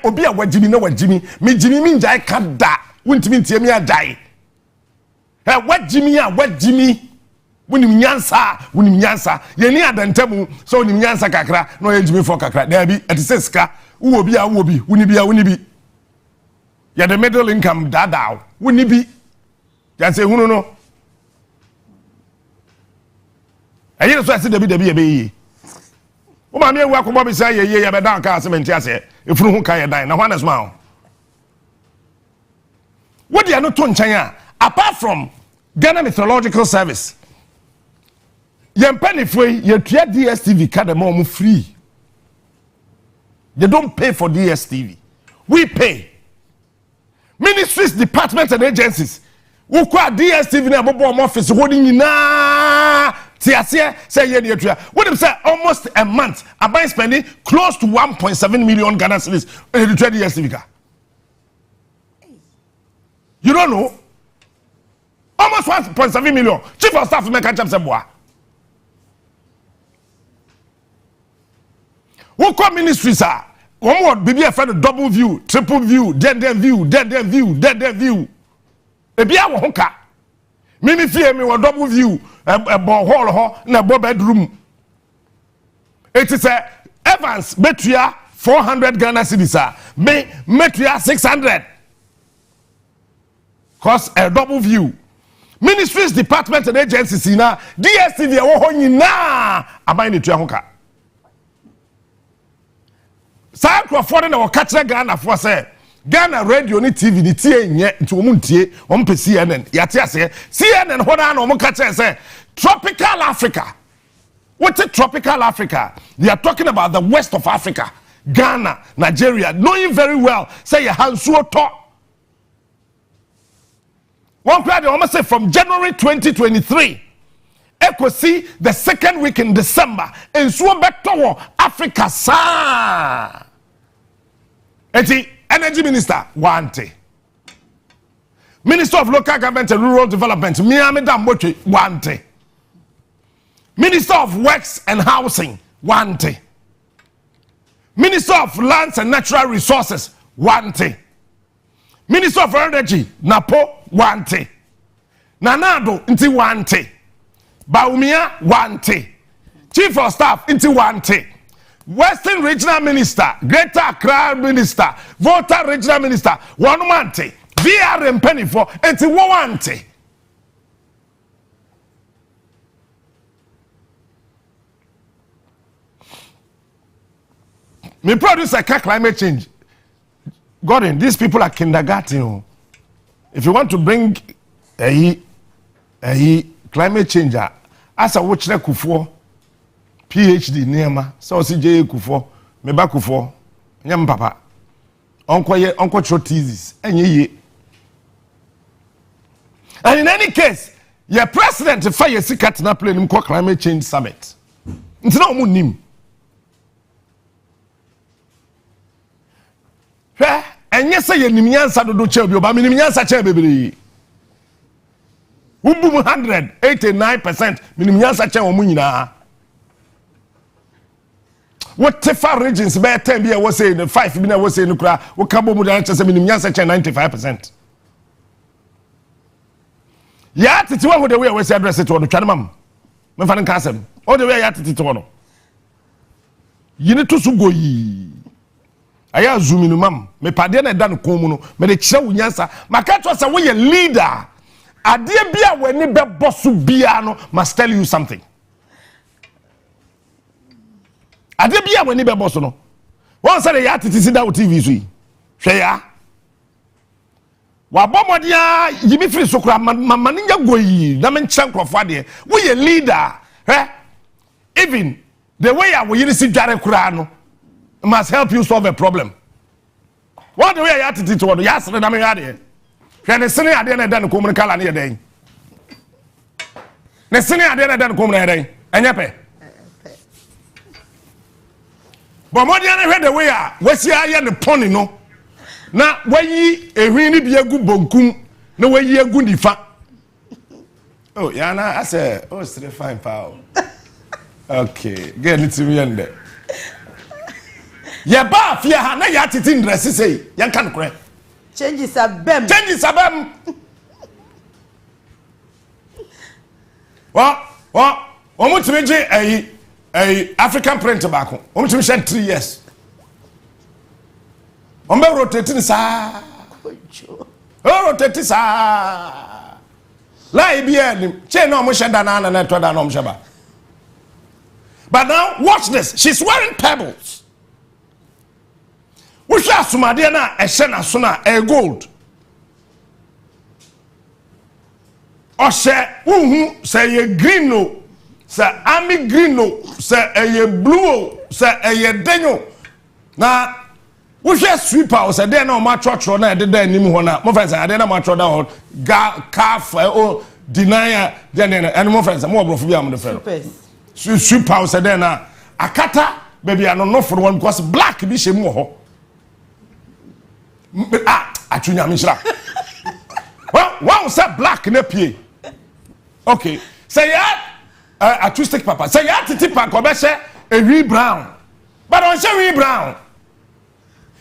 obi a wajimi na wajimi me jimi mi njai ka da wontimi ntie mi ajai wajimi a wajimi wonim nyansa yeni adantamu so wonim nyansa kakra no ye jimi fo kakra da bi etise sika wo bi a wo bi woni bi ya the middle income dadaw woni bi ya se hunu no ayi so ase dabi ye be yi o ma me ewu akobo bi say ye be down ka cement ase efuru hu ka ye dan na hwana sma what they are not to nchen apart from Ghana Meteorological Service yen penifwe ye tua DSTV kada mo free. They don't pay for DSTV. We pay. Ministries, departments and agencies who call DSTV na bobo office holding na tiasie say ye dey tua. What them say almost a month about spending close to 1.7 million Ghana cedis in the DSTV car. You don't know? Almost 1.7 million. Chief of staff make catch up some boy. Who call ministries are? One more baby a friend double view, triple view, dead view. Ebi a wo ka. Mimi fie me wo double view, a ball hall ho na bo bedroom. It is a Evans betua 400 Ghana cedis me metua 600. Cause a double view. Ministries, departments and agencies na DSTV wo ho nyina aban ne tua ho ka. Sa croford na wo ka kire Ghana fo say Ghana radio ni TV ni tie nye nti wo muntie wo mpe CNN yate ase CNN ho na wo ka kire say tropical Africa. What's it tropical Africa? They are talking about the west of Africa, Ghana, Nigeria, knowing very well say Hansuo to. One crowd almost say from January 2023 echo see the second week in December in Suobeto Africa sa. Eti Energy Minister Wante, Minister of Local Government and Rural Development Miami Damboche Wante, Minister of Works and Housing Wante, Minister of Lands and Natural Resources Wante, Minister of Energy Napo Wante, Nanado Inti Wante, Baumia Wante, Chief of Staff Inti Wante, Western Regional Minister, Greater Accra Minister, Volta Regional Minister, Wanumante, VRM Penny for Inti Wante. Me produce a climate change. Gordon, these people are kindergarten. If you want to bring a climate changer, as a watch like Kufo, PhD Nema, so CJ Kufo, Meba Kufo, Nyam Papa, Uncle thesis, and ye. And in any case, your president fire sikat na plane climate change summit. It's not munim. And yes, say Nimiansa do Chebio, but Minimiansa Chebri. Ubu 189%, Minimiansa Chemunina. What Tefa regions by 10 years was saying, 5 minutes was saying, what Cabo Mudancha Minimiansa 95%. Yet it's one with the way I was addressed to the Chanamam. Mefan Casem, all the way at it to one. You need to Sugoi. Aya zoominu mam me pade na da no komu no me de kire wunyansa maka to say we leader ade bia wani be boss bia no must tell you something. Ade bia wani be boss no won say ya titi da TV so yi hwe ya wa bomodia yimi free sokura mama nya goyi na me nkyɛ nkrofo ade we leader even the way I we see dware kura no must help you solve a problem. What the way I had to yes, and I'm here. Can the senior idea done come color near day? The senior idea done come near day, and yape. But more than I the way I was here the pony no. Now, when ye a really be a good bonkum, no way ye a good defa. Oh, Yana, I said, oh, still fine, pal. Okay, get it to me under. Ye ba fie ha na ya titi ndress say yan kan kore. Changes abem. Changes abem. Wa omutimi je African print back. Omutimi shen 3 years. Ombe rotating sa. Rotate sa. La ibia che no mo sheda na to da no mo sheba. But now watch this. She's wearing pebbles. Which are sumade na ehye so na gold. O she uhu say ye green no, say army green no, say ye blue, say ye denyo. Na which sweeper o say dey na o ma trotro na dey there nim ho na. Mo friends say dey na ma trotro down calf o deny dey na and mo friends mo obrofo bi am the friend. Sweeper o say dey na akata baby I no for one because black bi she mu ho. Atunya mishra. Well, one say black na pie. Okay. Say ya acoustic papa. Say ya titi pa ko be she ewi brown. But on she ewi brown.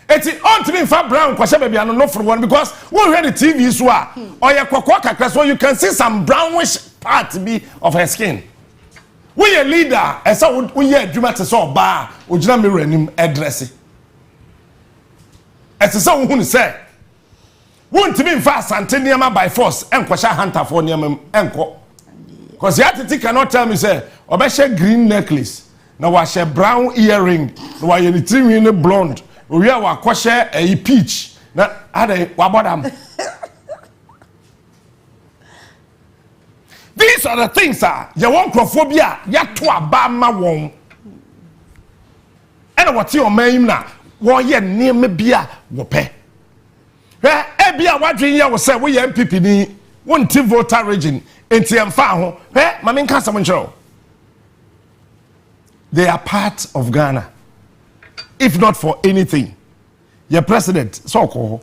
Eti on timi fa brown ko she baby I no for one because we hear the TV so or ye kwakwa kakra so you can see some brownish part be of her skin. We a leader, e say we ye adwuma te so ba, ogina mirror anim address. Ese say wo hu say wontimi mfa asante niam by force enkwasha hunter for niam enko because yatiti cannot tell me say obeshe green necklace na wa she brown earring na wa ye timi ne blonde owi a wa kwashe a peach na ade wa bodam. These are the things you want crophobia ya to abama won and what your name na wo ye name bia wo pe bia wadwen ya wo say wo ye MPP ni wonti voter region enti emfa ho ma me nka sam nchero. They are part of Ghana. If not for anything, your president so ko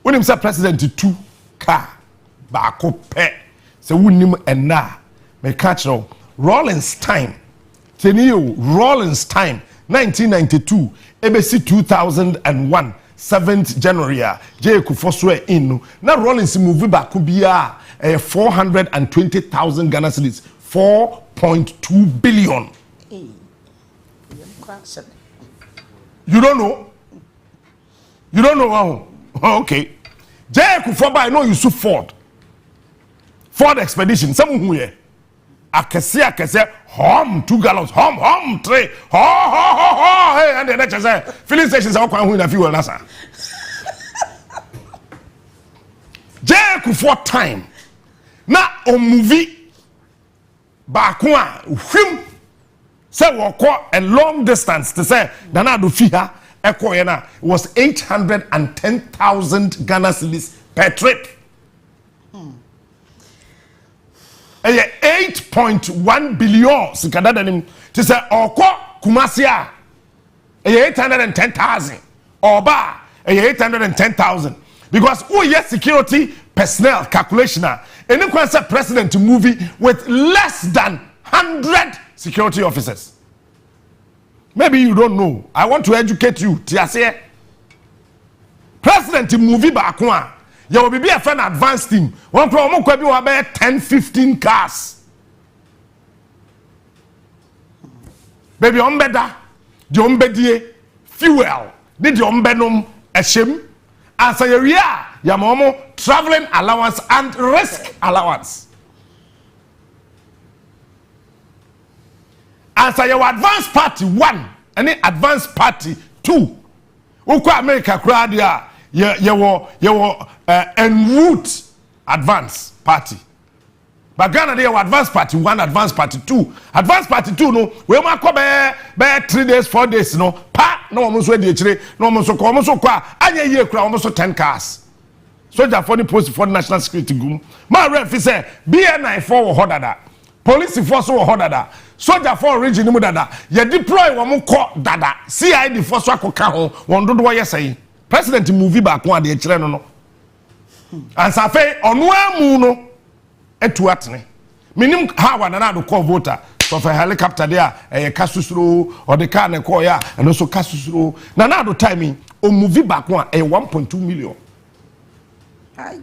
when him say president 2 car baako pe se wunim ena me catch no Rollins time tenio Rollins time 1992 ebesi 2001 7th January je kufoso in na Rollins move baako bia 420,000 Ghana cedis 4.2 billion. You don't know? You don't know? Oh, okay. Je kufoba I know you so Ford expedition some who here akese home 2 gallons home 3 hey and the next say filling stations are kwan hu na fuel na sa Jeku for time na o movie baako a hwim say woko a long distance to say na do fi ha ekoye na was 810,000 Ghana cedis per trip. 8.1 billion sikadadanim to say oko kumasia 810,000 oba 810,000 because who yes security personnel calculation any question president movie with less than 100 security officers. Maybe you don't know. I want to educate you. Tiase president movie back one. You will be a friend advanced team. One problem could be about 10-15 cars. Baby better. The ombedie fuel. Did the ombenum a shame? As a year, your momo traveling allowance and risk allowance. As a your advanced party 1 and advanced party 2. Uko America crowd ya en route advance party. But Ghana they were advanced party 1, advanced party 2. Advanced party 2 no, we ma ko be 3 days 4 days no. Pa no almost we dey chire, no almost ko anya ye kura almost 10 cars. Soldier for the post for national security gum. Ma ref say BNI for hodada. Police force wo hodada. Soldier for region mu dada. Ye deploy wo mo ko dada. CID force akoka ho. Won dodo wo yesai. President movie back one de chire no no. And safe Onua mu no etu atene. Minim how na do call voter. so for helicopter there e kasusuro or the car na call ya and also kasusuro na do time o movie back one 1.2 million. Aye.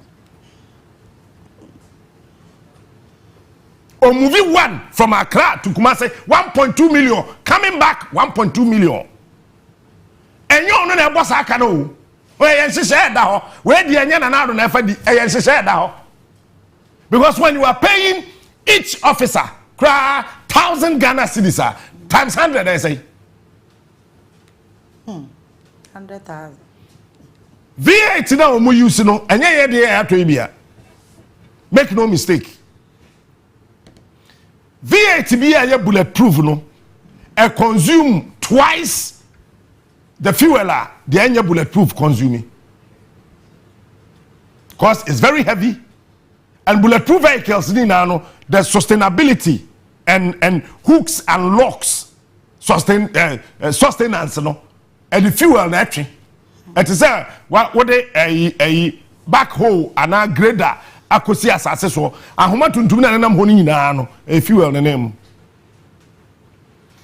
O movie one from Accra to Kumasi 1.2 million, coming back 1.2 million. And you know boss aka no. We she said that we di enya na na fa di she said that. Because when you are paying each officer 1,000 Ghana cedis times 100 I say 100,000 VAT na o mu use no enye ye de ato bia. Make no mistake. VAT be a bulletproof no consume twice the fuel the any bulletproof consuming, because it's very heavy and bulletproof vehicles ni na no the sustainability and hooks and locks sustenance no and the fuel na etwe it is what they a backhoe and a grader akosi asase so ahoma tuntum na nanam ho ni nyina no e fuel ne nem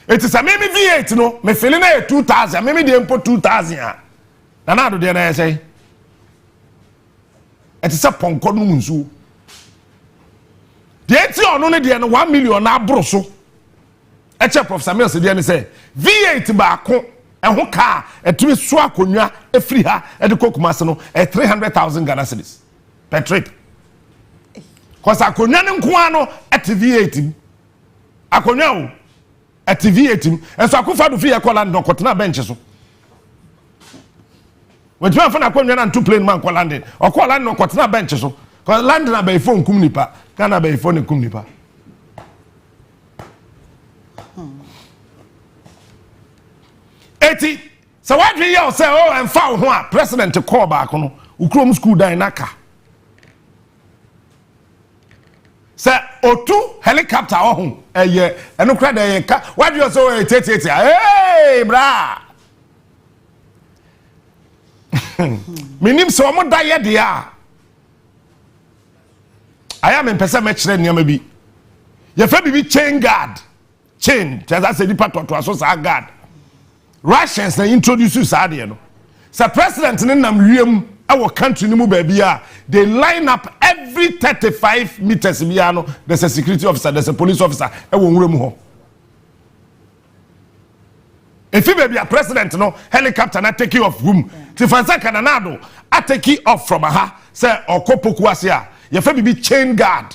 it is a meme V8 no me feel na 2000 meme dey impo 2000 na do dey na say it is a ponko no nzu dey ti ono ne dey no 1 million na abro so e che Professor Mills dey ne say V8 ba ko e ho car etumi so akonwa e free ha e de kokumase no 300,000 Ghana cedis per trip. Because akonya ne nko ano at V8 akonya o at V8 enso akofa do fi ekola ndo kotena bench so wetuma fa na akonya na two plane man kola ndin okola ndo kotena bench so because land na be phone kum nipa kana be phone kum nipa eti so what we you say oh and fa ho a president call back no ukrom school dan naka say otu helicopter ohun eye enu kra da yen ka what you say tete hey bra minim so mo da ye de a aya me pese me kire niam bi ye fa bi chain guard chain just say di pato aso sa guard Russians na introduce sa de no say president ne nam wiem our country ni mu babia they line up every 35 meters biano there's a security officer, there's a police officer e wo nwura mu ho if you be a president no helicopter na take you off room ti fansa kananado a take you off from aha say okopoku ase a ye fa bi chain guard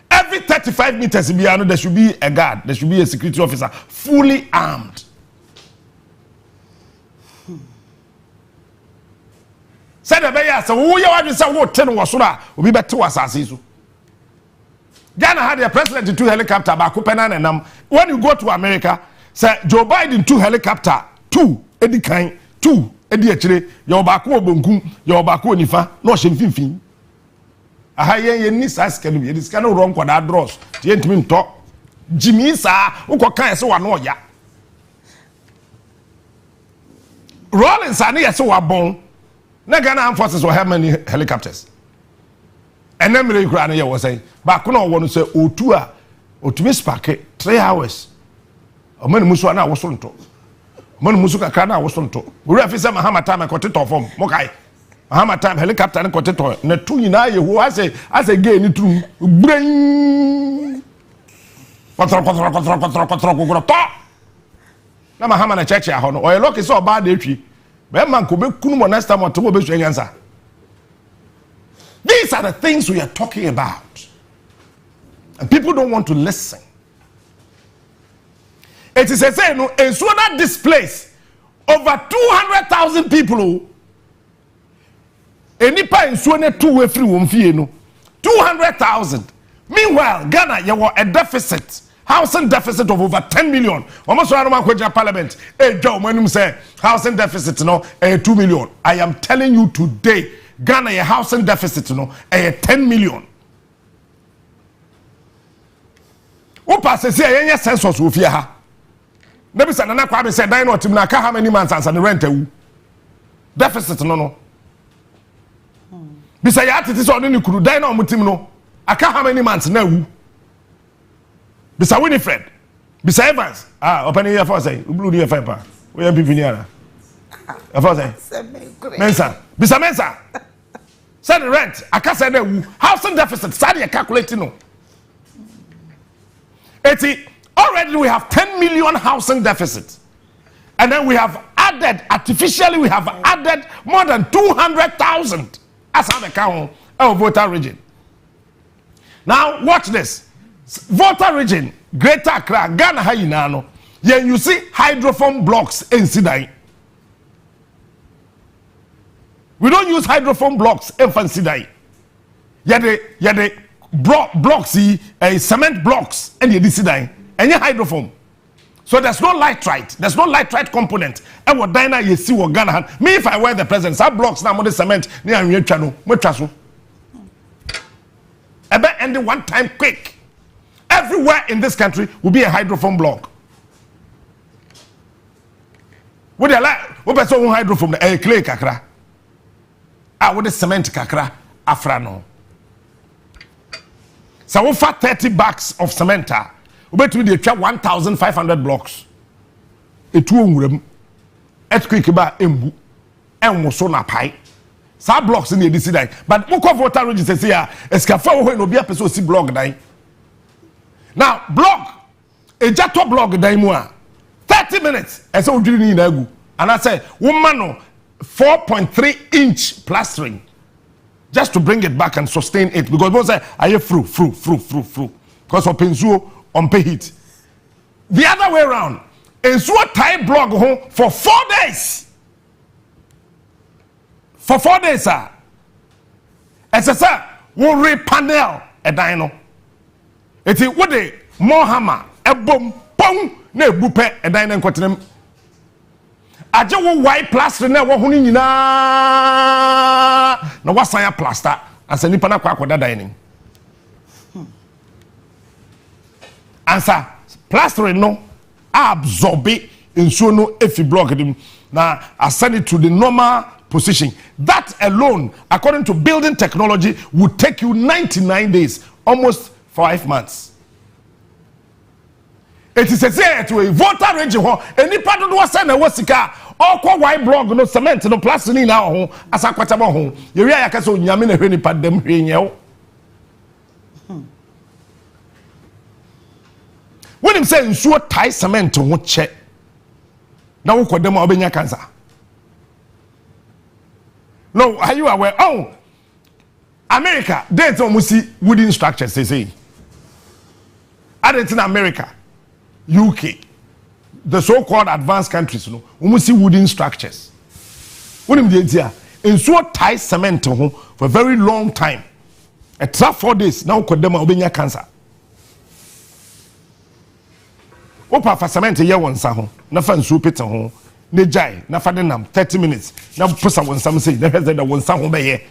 every 35 meters biano there should be a guard, there should be a security officer fully armed. Said the bear, so who you want to say what 10 was so we bet 2 assassins. Ghana had a president in 2 helicopter back and when you go to America, say Joe Biden 2 helicopter, 2 Eddie Kine, 2 Eddie Chile, your bako bunkum, your bako nifa, no shimfin. A high ni size can be this kind of wrong that draws. The intimate talk. Jimmy sa who can so one ya. Rollins and yes so a bone. Na Ghana Armed Forces will have many helicopters. And then me kura na was saying, but kuna wonu say otu a otumi spark 3 hours. Omani musu na wosonto. Omani musu kakra na wosonto. We afisa Mahama time koteto form. Mokai. Mahama time helicopter na koteto. Na tu nyina ye ho as a gay ni tru. Brain. Kontro. Na Mahama na church ya ho no. O lock so ba da etwi. These are the things we are talking about. And people don't want to listen. It is a say, no, and so that displace over 200,000 people. Any pa in Swane 2 free 200,000. Meanwhile, Ghana, you were a deficit. Housing deficit of over 10 million. Almost around my parliament. Hey, Joe, when you say housing deficit, 2 million. I am telling you today, Ghana, a housing deficit, 10 million. Who passes here, any census with ya? Never said, and I said, I know Timnaka, how many months and the rent deficit, no. Besides, it is only you could die on Mutimno. I can't how many months now. Bisa Winifred. Bisa Evans. Open here for say. Blue near Fempa. We are Pipiniana. For say. Mensa. Bisa Mensa. Send the rent. I can't say the housing deficit. Study calculating. No. 80. Already we have 10 million housing deficit. And then we have added, artificially, we have added more than 200,000 as how the count of voter region. Now, watch this. Voter region, Greater Accra, Ghana, Hayinano. Yeah, you see hydrophone blocks in Sidai. We don't use hydrophone blocks in Sidai. Yeah, the blocks, cement blocks, and you Sidai, and your hydrophone. So there's no lightrite. There's no lightrite component. And what Dina you see what Ghana. Me if I wear the present, some blocks now the cement near your channel. What chasu? Ebe ending one time quick. Everywhere in this country will be a hydrophone block. What they like? What person hydrophone? A clay kakra. With the cement kakra afrano. So we fat 30 bags of cement. But we dey 1,500 blocks. Etu onwurem. Earthquake ba embu. Enwo so na pai. Sa blocks in the DC. But moko voter register say ya escafa wo no bia person si block dan. Now block ejato block dan mu a 30 minutes e say odwiri ni na agu. And I say woman no 4.3 inch plastering just to bring it back and sustain it because both say are you through because of penzuo on pay heat. The other way around, ensuo tie block home for 4 days. For 4 days, sir. As I said, we'll repanel a dino. It's what the more hammer, a boom, boom, ne bupe a dino and continent. I just want white plaster now. Hunina no what's I plaster as a nipana quack with that dining. Answer plastering no absorb it in so no if you block it now I send it to the normal position. That alone, according to building technology, would take you 99 days, almost 5 months. It is a say to a voter region any part of the send a wasika or white block no cement no plastering now as a quatamo home. You realize I can so yamina any part them here. When him say ensure tie cement to what check. Now we call them obenya cancer. No, are you aware? Oh, America, they don't see wooden structures, they say. In America, UK, the so-called advanced countries, you know, we see wooden structures. When him did here, ensure tie cement to for a very long time. At 4 days, now we call them obenya cancer. Opa for cement here one sa ho na fa nsu pita ho ne jai na fa denam 30 minutes na pusa one some say that one sa ho be here.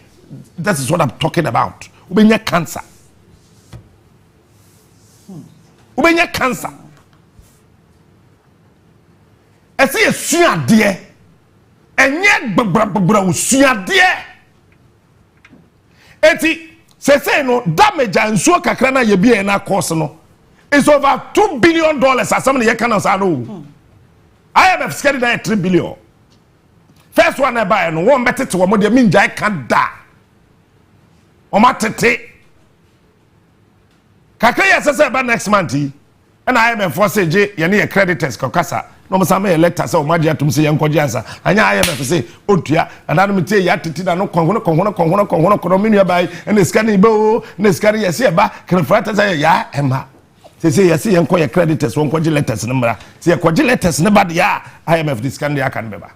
That is what I'm talking about. Ubenya cancer. Ubenya cancer. I see a suade enye gbagbra usuade eti say no damage ansuo kakra na ye bia na course no. It's over $2 billion as somebody here can say no. IMF scared that 3 billion. First one I buy no one better to one mean I can't die. O matete. Kakaya says about next month and IMF for say je ye creditors kokasa. No msame letter say o magia tum say yankoji answer. Anya IMF say otua and anu tie ya titi na no konhono menu buy and scanning bo na scanning yes e ba krefata say ya emma. Say yes, you call your creditors, won't call letters number. See, a letters number, yeah, IMF this can can remember.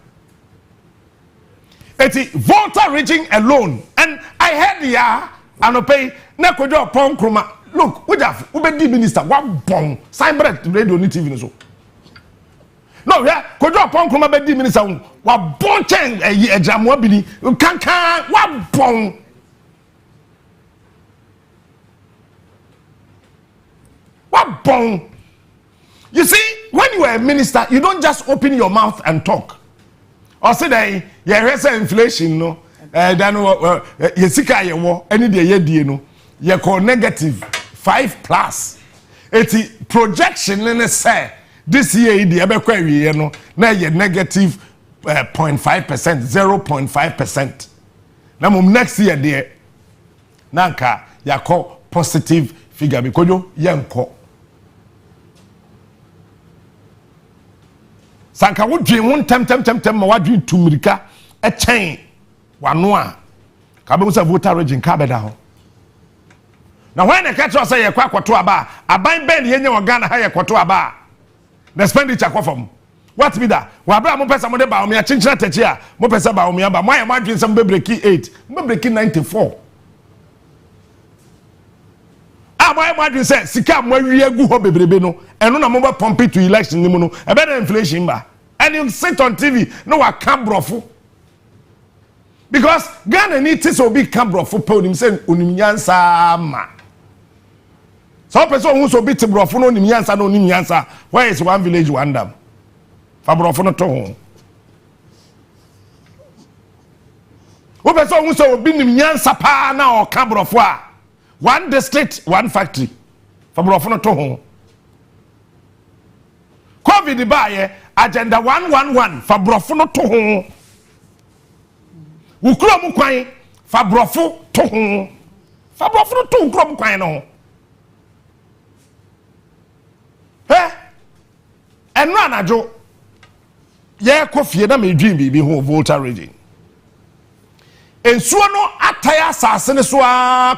It's voter reaching alone, and I had yeah, and pay Nakojo Pong Kroma. Look, we have Ubedi minister, one bong, sign bread radio TV so. No, yeah, Kojo Pong Kroma Bedi minister, what bon chang a jam wabini, can one bong. What bong? You see, when you are a minister, you don't just open your mouth and talk. Or say that you have inflation, no. Then you see, you any day you no. You call negative 5+. eti projection ne say this year the ebekwa wiye no na ye negative 0.5%, 0.5%. Na mum next year there nanka yakọ positive figure because yo yenko sanka wodwen won tem ma wadwen tumirika e chen wano a ka be musa voter region ka beda ho na when the catch say ye kwa kwato aba aban ben ye nya Ghana ha ye kwato aba the expenditure kwa from what be that wa bra mo pesa mo de ba o me chinchina techi a mo pesa ba o me aba mo aye madwen sam be breaki 8 be breaki 94 my imagine say sika mo wi agu ho bebrebe no eno na mo ba pump to election ni mu no e be na inflation ba and you sit on TV no wa cambrofo because Ghana need to so big cambrofo podium say onim nyansa ma so person who so big brofo no onim nyansa no onim nyansa where is one village one dam fa brofo no to ho wo person who so obi nim nyansa pa na o cambrofo a one district, one factory. From Rofono to home. COVID by agenda 111 for Brofono to home. Ukromu kwai for Brofo to home. For Brofono to Ukromu kwai no. Eh? And run a joke. Yeah, coffee na me dream be home voter region. And so no attire assassin so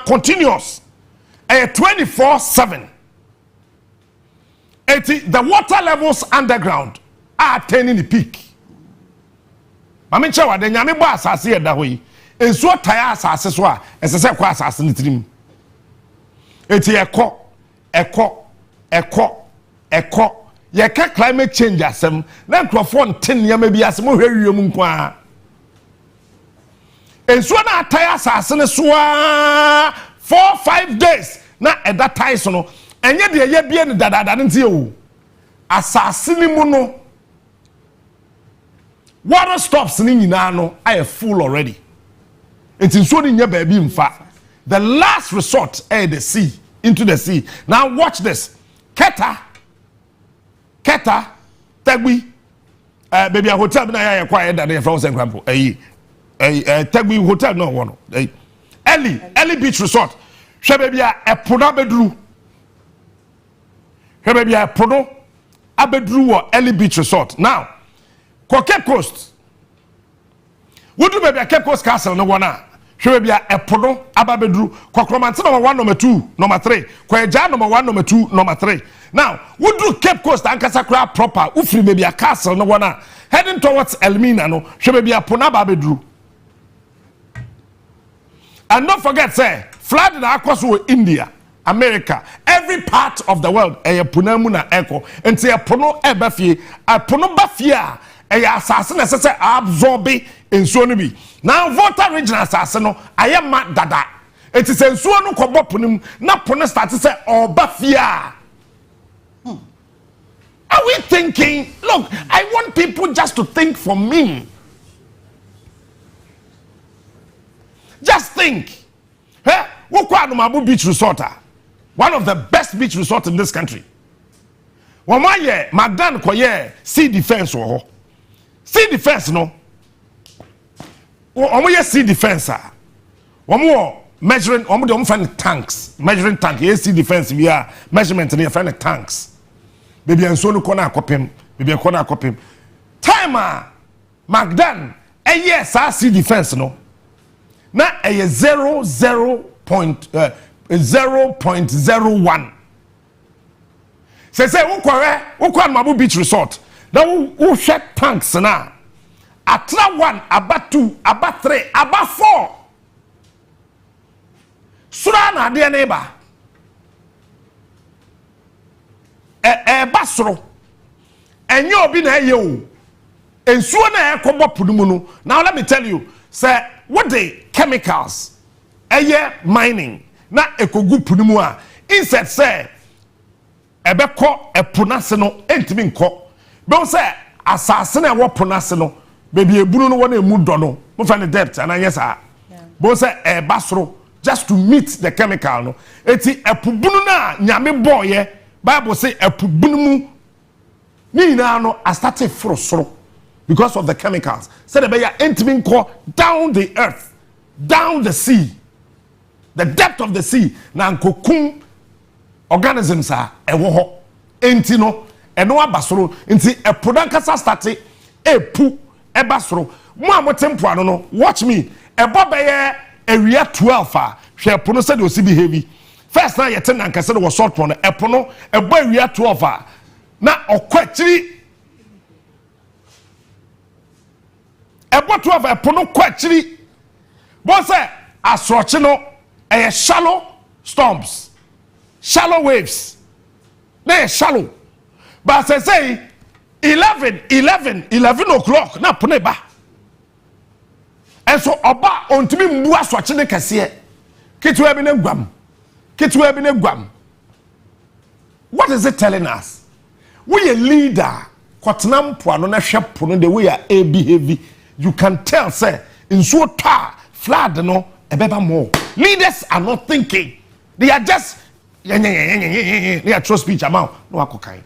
continuous 24/7. The water levels underground are attaining the peak. Mami chewa de nyame bo asase ye da hoyi. And so attire assassin so esese kwa assassin trim. Eti eko ye ka climate change asem na nkrofo nten nyame bi asem hwe wiem nkwa. And so na attire assassin so 4-5 days na eda ties no enye de ye bie ne dadada ntie o asasini mu no water stops ni nyina no I full already it is so nya baabi mfa the last resort the sea into the sea. Now watch this keta tagbi baby a hotel na ya kwa eda de from example tagbi hotel no one Ellie Beach Resort. Shebebia epono abedru. Shebebia epono abedru wo Ellie Beach Resort. Now, Cape Coast. Wodu bebia Cape Coast Castle no wana. Shebebia epono abedru. Kokromanti number 1, number 2, number 3. Kweja number 1, number 2, number 3. Now, wodu Cape Coast ankasa kra proper. Ufri bebia Castle no wana. Heading towards Elmina no. Shebebia epono abedru. And don't forget, say, flood across India, America, every part of the world. Punamuna echo and say a pono ebafie, a pono bafia, a assassin necessary absorbe in Sonibi. Now, voter regional assassin, I am mad dada. It is a suonu kobopunum, not pona start to say, or bafia. Are we thinking? Look, I want people just to think for me. Just think. Hey, Mabu Beach Resort, one of the best beach resorts in this country. Wamaye, Magdan Koye, sea defense or sea defense no. Omoye sea defense. Omo measuring omo find tanks, measuring tank. Yes, sea defense we are measurement and find tanks. Baby and so no corner copim, baby a corner copim. Timer, Magdan, yes, sea defense no. Na a 0.01. Say ukwa Mabu Beach Resort. Na u share tanks na. Atra 1, aba 2, aba 3, aba 4. Sura na de neighbor. Basro. Enye obi na ye o. Ensuo na ekobo punumu no. Now let me tell you, say what the chemicals mining na ekogu punumu a insect say ebeko epunase no entimi nko be say asase na wo punase no baby ebunu no wona emu do no mo fa ne depth and yes ah bo say basro just to meet the chemical no eti epubunu na nyame boye Bible say epu bunumu ni na no I started frosoro because of the chemicals. Say the beya entimi nko down the earth, down the sea, the depth of the sea na nkokum organisms a ewo ho enti no eno abasoro enti epodankasa start epu ebasoro mo amotempo ano no watch me ebo beye area 12 a hwe epo no say the osi be heavy first na yete na nkase no short one epo no ebo area 12 a na okwachiri ebo 12 epo no kwachiri bo say asroche no shallow storms, shallow waves. They shallow. But I say 11 o'clock na puneba. And so oba ontimi mbua swache ne kase. Kitwe bi ne gwam. Kitwe bi ne gwam. What is it telling us? We a leader. Kwatnam poano na hwe pono the way a behave. You can tell say in so ta flood no ebeba more. Leaders are not thinking. They are just they are true speech amount. No akokai.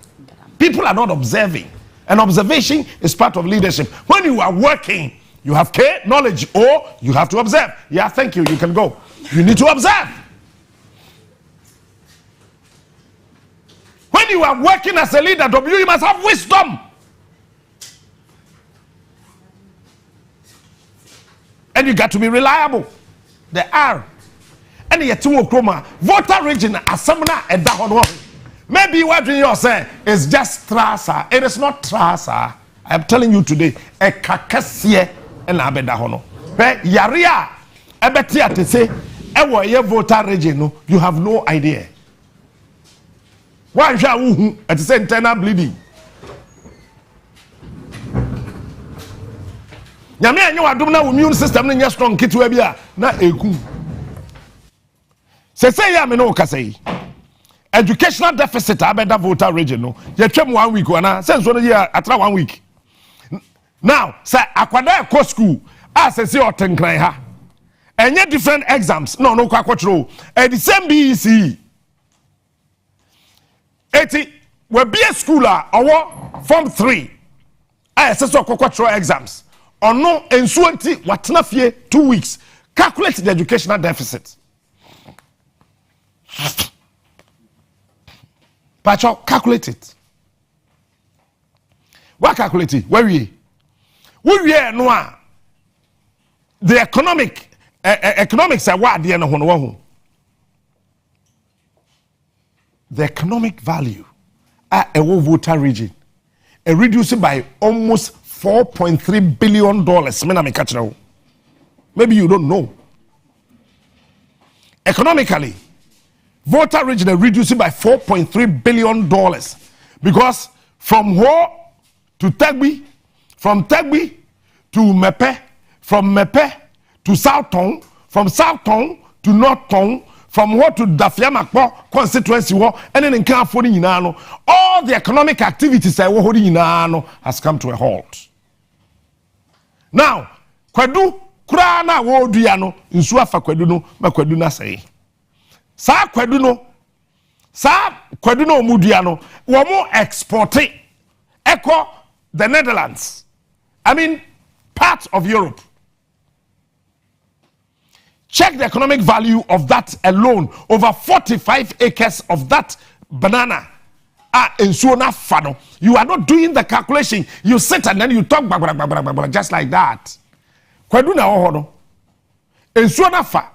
People are not observing. And observation is part of leadership. When you are working, you have care, knowledge, or you have to observe. Yeah, thank you. You can go. You need to observe. When you are working as a leader, you must have wisdom. And you got to be reliable. They are. And yet, voter region asamna edahono. Maybe what you say is just trasa. It is not trasa. I am telling you today, a kakasie and abedahono. Yaria, ebetia to say, ewo ye voter region. You have no idea. Why shall we at the same time bleeding? Nyame anyo adom na immune system no nya strong kitwa bia na eku. Say ya me no kasai. Educational deficit abeda voter region no. Ye twem 1 week wana sense no ye atra 1 week. Now, say akwada ko school as say otenkran ha. Enye different exams. No kwakotro. The same BEC. 80 we be a school or form 3. I say so kwakotro exams. Or no ensuanti watna fie 2 weeks. Calculate the educational deficit. Pacho, calculate it. What calculate it? Where we no the economics are what the the economic value at a voter region reduced by almost $4.3 billion. Maybe you don't know. Economically, voter region reduced by $4.3 billion because from Ho to Tegbi, from Tegbi to Mepe, from Mepe to South Town, from South Town to North Town, from Ho to Dafiamakpo constituency and then in California, all the economic activities has come to a halt. Now, kwadu kura na wo dua no nsu afa kwadu no makwadu na sei. Sa kwadu no omudua no wo mo export echo the Netherlands. I mean part of Europe. Check the economic value of that alone. Over 45 acres of that banana. Fano. You are not doing the calculation. You sit and then you talk just like that. Kwaduna ohono. Ensuona fa.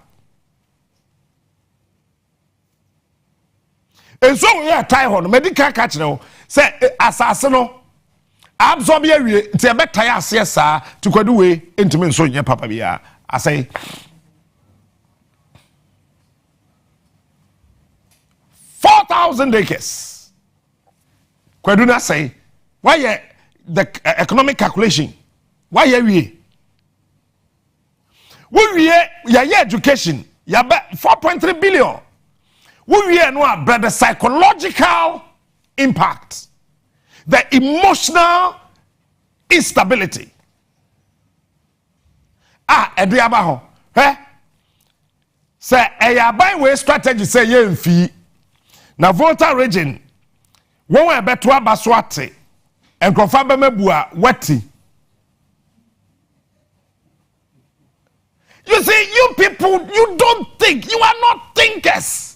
Enso we are tie hono. Medical catch no. Say asase no. Absorb ye wie. Nti e betai ase sa to kwadu we ntimi nso nye papa bia. I say 4,000 acres. Kwaduna say, why the economic calculation? Why we? Education, ya 4.3 billion. We no but the psychological impact, the emotional instability. Ediabaho, say a buy way strategy say ye fee. Na voter region One way beto aba so ate. Enkrofa be mebu a wati. You see, you people, you don't think. You are not thinkers.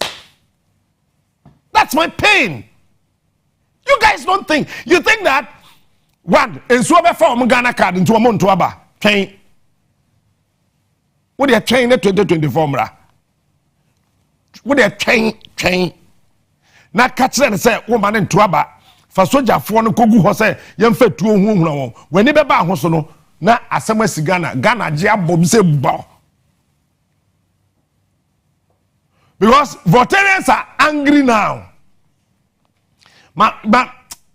That's my pain. You guys don't think. You think that one in Suabe form Ghana card into a month to aba train. What they are train the 2024 mra. What they are train. Na catch them say woman in Tuaba. For soldier for no kogu ho say yem fa tuo hu hu won. When ni beba ho so no na asema si Ghana je abom se buba. Because Votarians are angry now.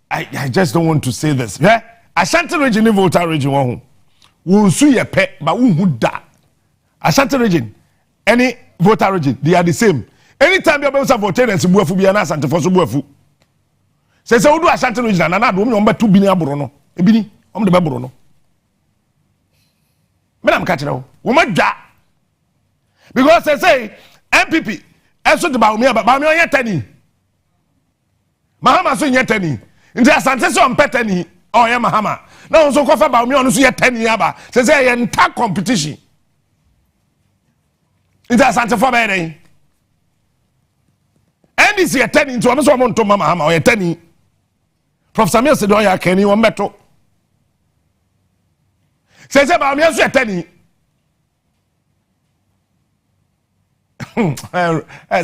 I just don't want to say this. Yeah? Ashanti region and Volta region won. Won su ye pe but who da. Ashanti region, any Volta region, they are the same. Anytime you have Votarians, buafu bi na Ashanti for so buafu. Say do Ashanti region na do me omba 2 billion aboro no. Ebini, om de baboro no. Me na mka kire wo. Wo ma dwa. Because they say MPP eso de ba me onye tani. Mahama so nye tani. Nti Asante so mpetani. Oh yeah Mahama. Na so kofa ba me onu so ye tani aba. Say ye nta competition. Nti Asante for be den. NDC ye tani nti o me so mo nto Mahama o ye tani. Professor Samuel said ya kani o meto. Say ba me so ye tani.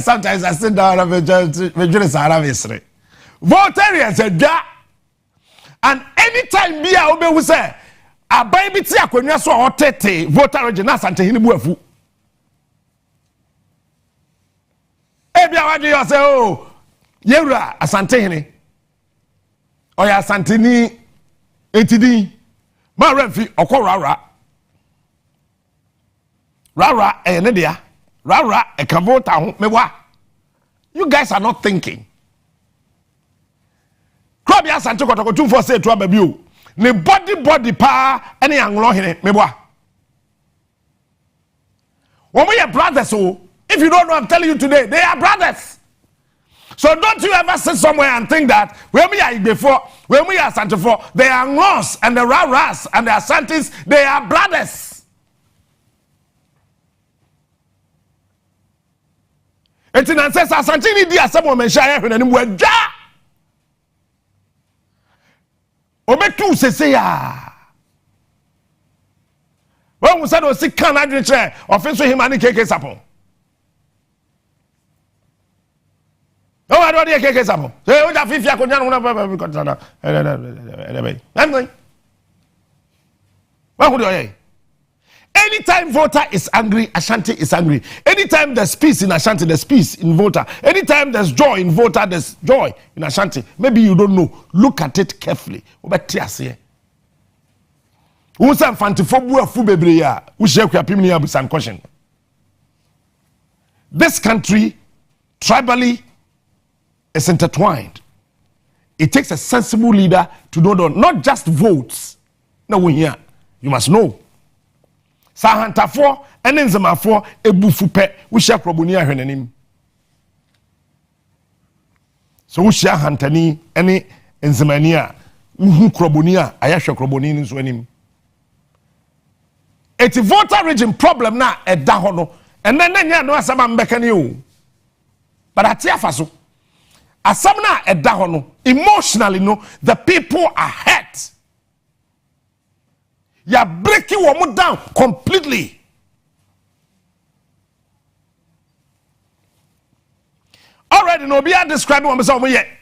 Sometimes I sit down and Votarians are and anytime be a obe we say abai bi ti akonwa so otete voter region Asante hini buafu e bia wade yo say oh yewura Asante hini oya Asante ni etidi ma refi okọ rara ne dia rara e ka voter ho mewa. You guys are not thinking. Krobia Asante kotoko 247 to ababi o. Ne body pa ene anglo hene meboa. Womo your brothers o. If you don't know, I'm telling you today, they are brothers. So don't you ever sit somewhere and think that when we are before, when we are Asante for, they are Anglos and the Raras and the Asantes, they are brothers. It's in ancestors Asante ni dia some woman share hene ni mwaja. Obetu sese ya. When we said o si kan adwenche offense him ani keke sapon. No I don't dey keke sapon. Say o da fifia ko nya no na because na. What would you? Anytime voter is angry, Ashanti is angry. Anytime there's peace in Ashanti, there's peace in voter. Anytime there's joy in voter, there's joy in Ashanti. Maybe you don't know. Look at it carefully. Who say fantifobu afu bebre ya? Who share kwa pimini ya busan question? This country, tribally, is intertwined. It takes a sensible leader to know not just votes. No, we here. You must know. Sahantafo ene nzemafo ebufu pe wo hia kroboni ahwenanim. So wo hia hantani ene nzemani a wo kroboni a ayahwe kroboni nso anim. Eti voter region problem na eda ho no ene nya no asama mbekani o. But atia faso asam na eda ho no emotionally no the people are hurt. You are breaking one down completely. Already, no, we are describing one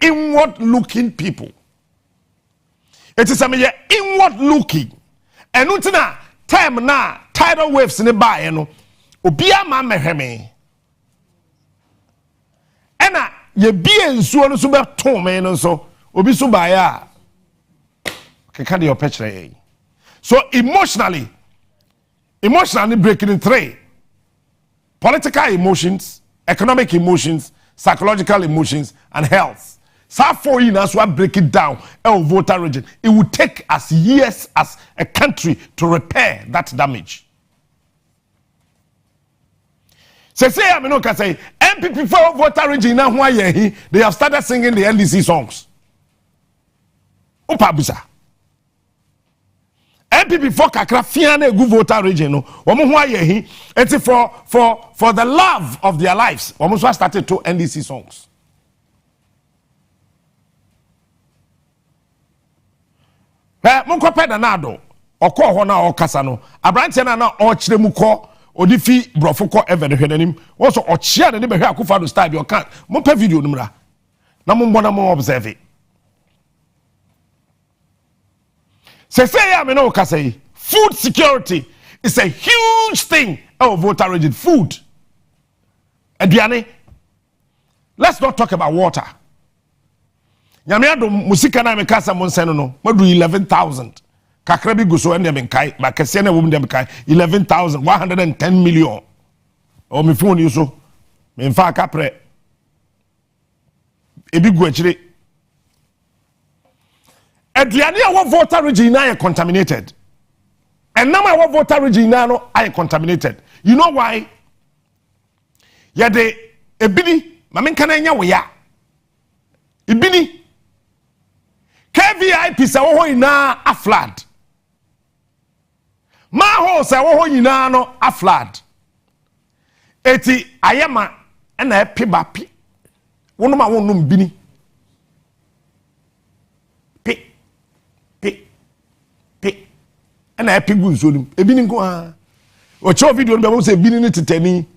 inward looking people. It is a inward looking. And utina time na tidal waves in the bar, you know. Obia mameheme. Ena ye be en so no so be ton me no so obi so ba ya. Keka de opechre. So emotionally breaking in three: political emotions, economic emotions, psychological emotions, and health. So for you now, so I break it down. El voter region. It would take us years as a country to repair that damage. Say I mean, say MPP for voter region now. Why they have started singing the NDC songs. Opa busa. MPP for kakra fia na egu voter region no. Omo ho aye hi. Enti for the love of their lives. Omo so started to NDC songs. Monko peda na do. Okọ ho na okasa no. Abrante na okire mu kọ odifi brofo kọ ever hwenanim. Wo so ochia na ne behwe Akufo do style bi okan. Mo pa video no mra. Na mo mbona mo observe. Say no say food security is a huge thing. Oh, voter region food. Aduane. Let's not talk about water. Nyamiado musika na mekasa monseno no. Madu 11,000. Kakrabi guso ende menkai. Ba kese na wum dem kai 11,110 million. O mi phone yuso. Me mfa kapre. Ebi gu achire. Aduane a voter region na contaminated. And now my voter region no are contaminated. You know why? Ya de ebini mamenka na nya wo ya. Ibini KVIP sa wo ina a flood. Ma ho sa wo ina no a flood. Eti ayema na epibapi. Wono ma wonum bini. And I pick good soon. A binning go on. Or show video about say binning it to tenny.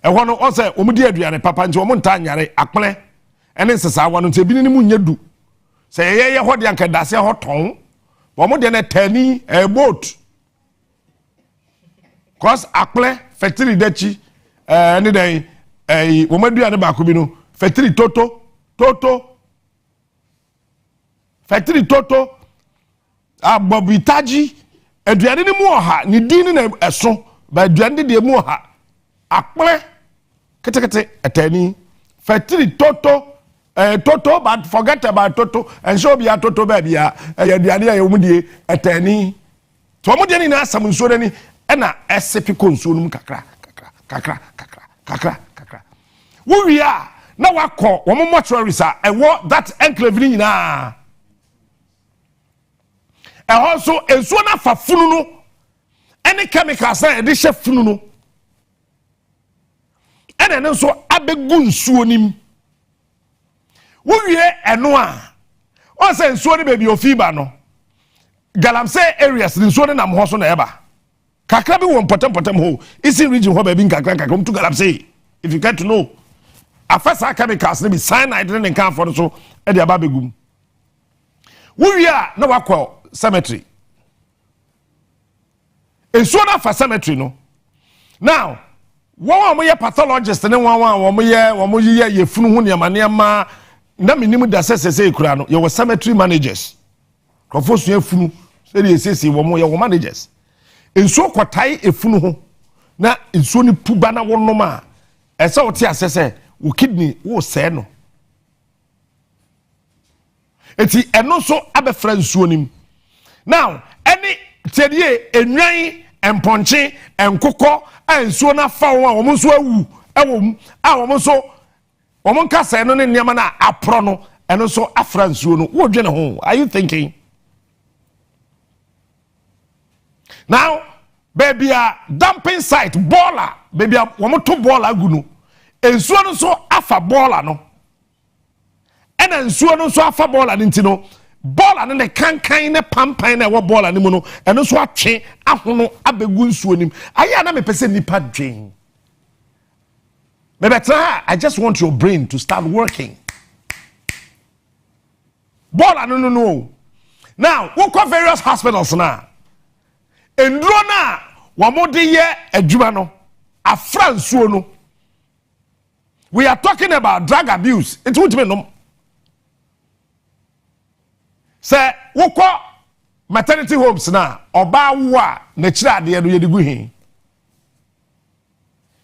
And one also, Omudia, Papa, and Montana, Akple, and then says I want to say binning moon you do. Say, yeah, what yank that's a hot tongue. One more than a tenny, a boat. Cause Akple, Fetri Dechi, any day, a woman do at the Bakubino, Fetri Toto, Fetri Toto. Bobitaji aduane ni mu oha ni din na eso ba aduane de mu oha akple kete atani fatiri toto but forget about toto and show be a toto ba bia aduane ya mu die atani to mu de ni na asam nso ni e na esepi konso num kakra wo wi a na wakọ wo mo mortuaries a ewo that enclave ni na. And also, a zona for fununu, any chemicals that they chef fununu, and then also abegun suonim. We Onua, also in Suoni baby of Fiba no. Galamsey areas in Suoni na Mhoso na eba. Kakrabi won potem ho. Is in region where baby kakra come to Galamsey. If you get to know, a first chemicals they be cyanide and can for so e dey ababegum. We are no wakọ cemetery. Ensuona for cemetery no. Now, one of pathologist and one ye funu hu niamaniama na minimu da sese kura no ye cemetery managers. Kofosu ye funu say dey sese wo managers. Ensuo kwatai efunu ho na ensuo ni puba na wonom a ese wote asese wo kidney wo se no. Eti eno so abefra nsuo nim. Now, any tedie enwan emponche enkokọ ensuo na fa won a wo so awu ewom a wo so wo nkasa eno ne niam na apro no eno so afra nsuo no wo dwene ho. Are you thinking? Now, baby a dumping site baller baby a wo to baller agu no ensuo no so afa baller no ena nsuo no so afa baller nti no baller ne kankan ne pampan na wo baller ne mu no eno so atwe ahono abegu nsuo nim aya na me pese nipa dwen bebetra. I just want your brain to start working. Baller no now we call various hospitals now enduro na wamode ye adwuma no afra nsuo no. We are talking about drug abuse. It won't be no. Say, we call maternity homes now. Oba wa na chira de no yedigu hin.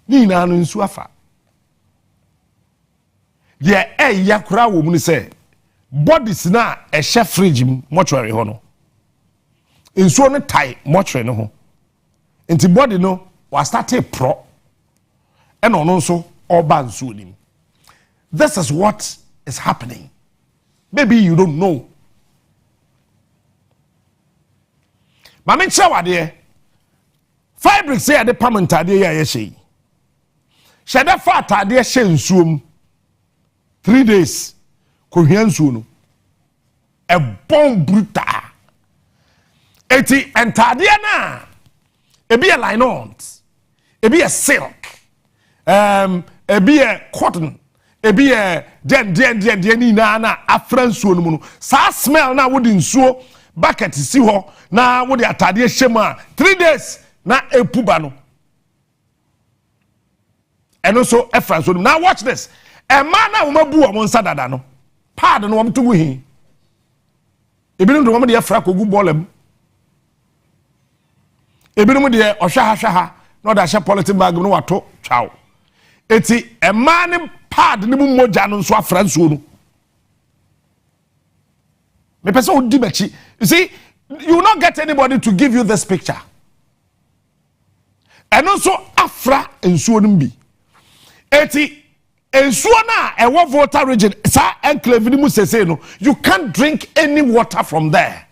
Ni na no nsu afa. Ye yakura wo mu ni say bodies na e she fridge mortuary ho no. Nsuo no tie mortuary no ho. Enti body no wa start pro. And ono nso oba nsuo nim. This is what is happening. Maybe you don't know. Mame nkyerɛ wade fabric say ade pam ntade ya ye hye hyɛ da fa atade hye nsuom 3 days ko hwia nsuo no e bon bruta eti ntade na ebi ye linons ebi ye silk ebi ye cotton ebi ye den ni na afra nsuo no mu no sa smell na wodi nsuo bucket si ho na wodi atade hye ma 3 days na epuba no eno so efra so now watch this e ma na wo mabu o nsa dada no pad no wo mtugu hi ebinom de wo de efra kogu bolem ebinom de ohwa no da hye polythene bag no wato twaw eti e ma ne pad ne mu moja no so afra nsuo no me person odi bachi you see you will not get anybody to give you this picture and also afra nsuo no bi eti ensuo na ewo water region sa enclave ni mu sese no you can't drink any water from there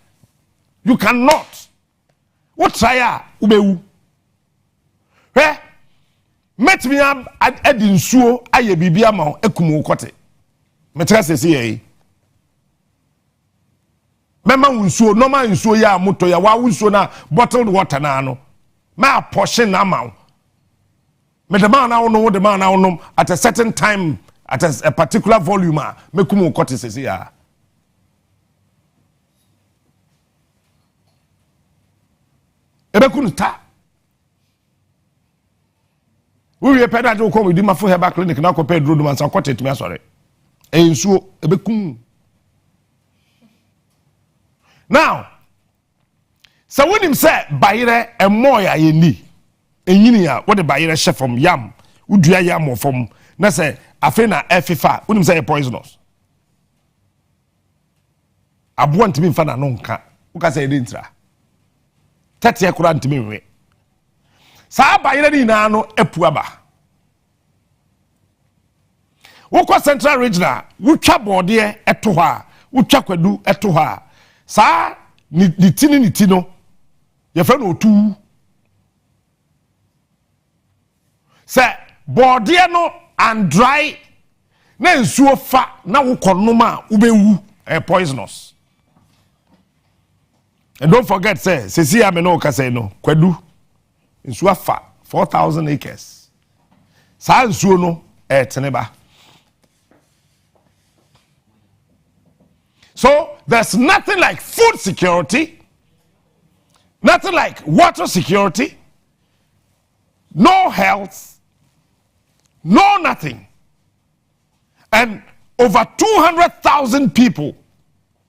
you cannot what try a ubewu he met me adi nsuo aye bibia ma ekumu kote metra sese yi mema nsuo normal nsuo ya moto ya wa nsuo na bottled water na no ma portion na ma me the man now know the man now know at a certain time at a particular volume mekumu kote sese ya ebekunu ta we peda de ko we di mafo herbal clinic na ko pedro do man san kote tumi asore ensuo ebekunu now so when him say bayire emoya yeni enyini a what the bayire chef from yam udua yam from na say afi na efifa when him say poisonous abo ntimi mfa na no nka uka say dentra tete ekura ntimi we sa bayire ni na no epuaba wokɔ central regional wutwa bode eto ha wutwa kwadu eto ha sa ni ti no ye fa no otu se bode no and dry na nsuo fa na wokonom a ubewu poisonous and don't forget say sesi am no ka say no kwadu nsuo fa 4,000 acres sa nsuo no teneba. So there's nothing like food security, nothing like water security, no health, no nothing. And over 200,000 people,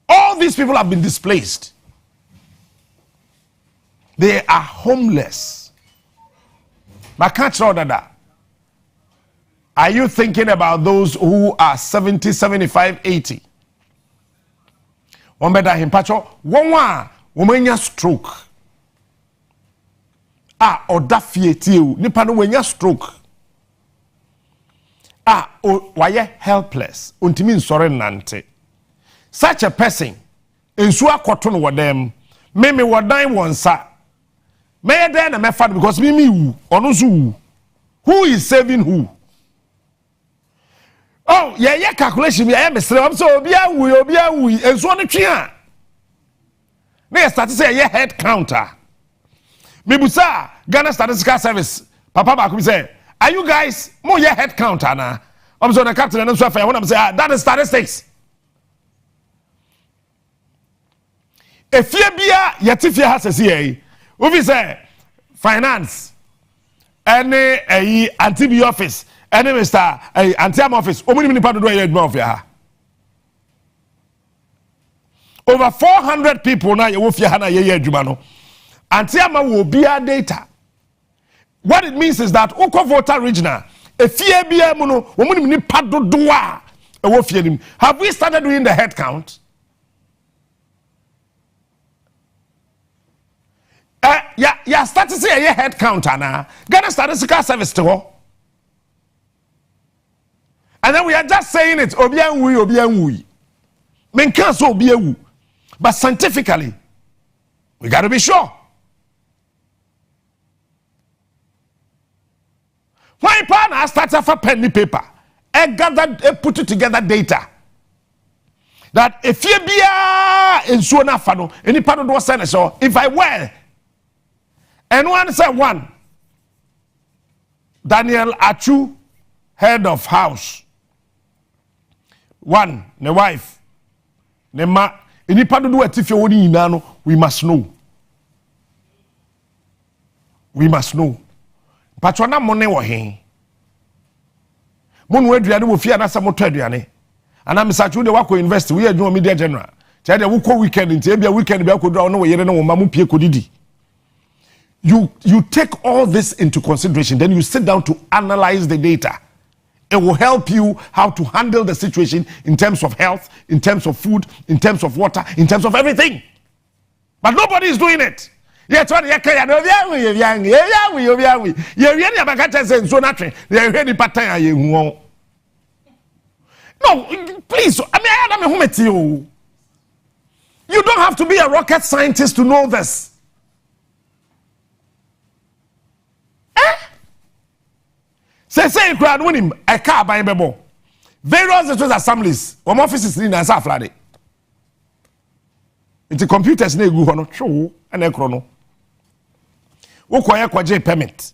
all these people have been displaced. They are homeless. Are you thinking about those who are 70, 75, 80? One better him pacho one womanya stroke oda fietio nipa no wanya stroke why helpless untimi nsore nante such a person ensu akoto no wodem me wodan wonsa me dey na me fad because me wu onu so wu who is saving who. Oh, yeah, calculation. Yeah, Mr. I'm so be and so on the tree. May start to say, yeah, head counter. Mibusa, Ghana Statistical Service. Papa Bakum say, are you guys more yeah head counter now? I'm so the captain and I'm so fair. When I'm saying that is statistics. If you be Yatifia has a CA, we say finance, any anti office. Any Mr. Antiam office, over 400 people now you will hana ye jumano. Antiama will be our data. What it means is that Oko voter regional, if ye be a mono, have we started doing the head count? Yeah, start to say a head count, Anna. Ghana Statistical Service to go. And then we are just saying it, obianwi. Men can't so be a woo. But scientifically, we got to be sure. Why pan I started for pen and paper? I gathered, put together data. That if you be in Suona Fano, any part of the Senate, so if I were, and one said one, Daniel Achu, head of house, one, the wife, the ma, any part of the if you only nano, we must know. We must know. Patrona money wa he. Mon wedriane wo fia na samoto aduane. Ana misachu de wako invest we adwuma media general. Tell de wo ko weekend nti e weekend be akodura no wo yere no wo ma mu pie kodidi. You take all this into consideration, then you sit down to analyze the data. It will help you how to handle the situation in terms of health, in terms of food, in terms of water, in terms of everything. But nobody is doing it. Yet what you can do, no, please, I mean, you don't have to be a rocket scientist to know this. Say crowd win him a car by bebo. Various assemblies, offices in and Saflade. It's computers ne go hono true and ekrono. Wo koye kwaje permit.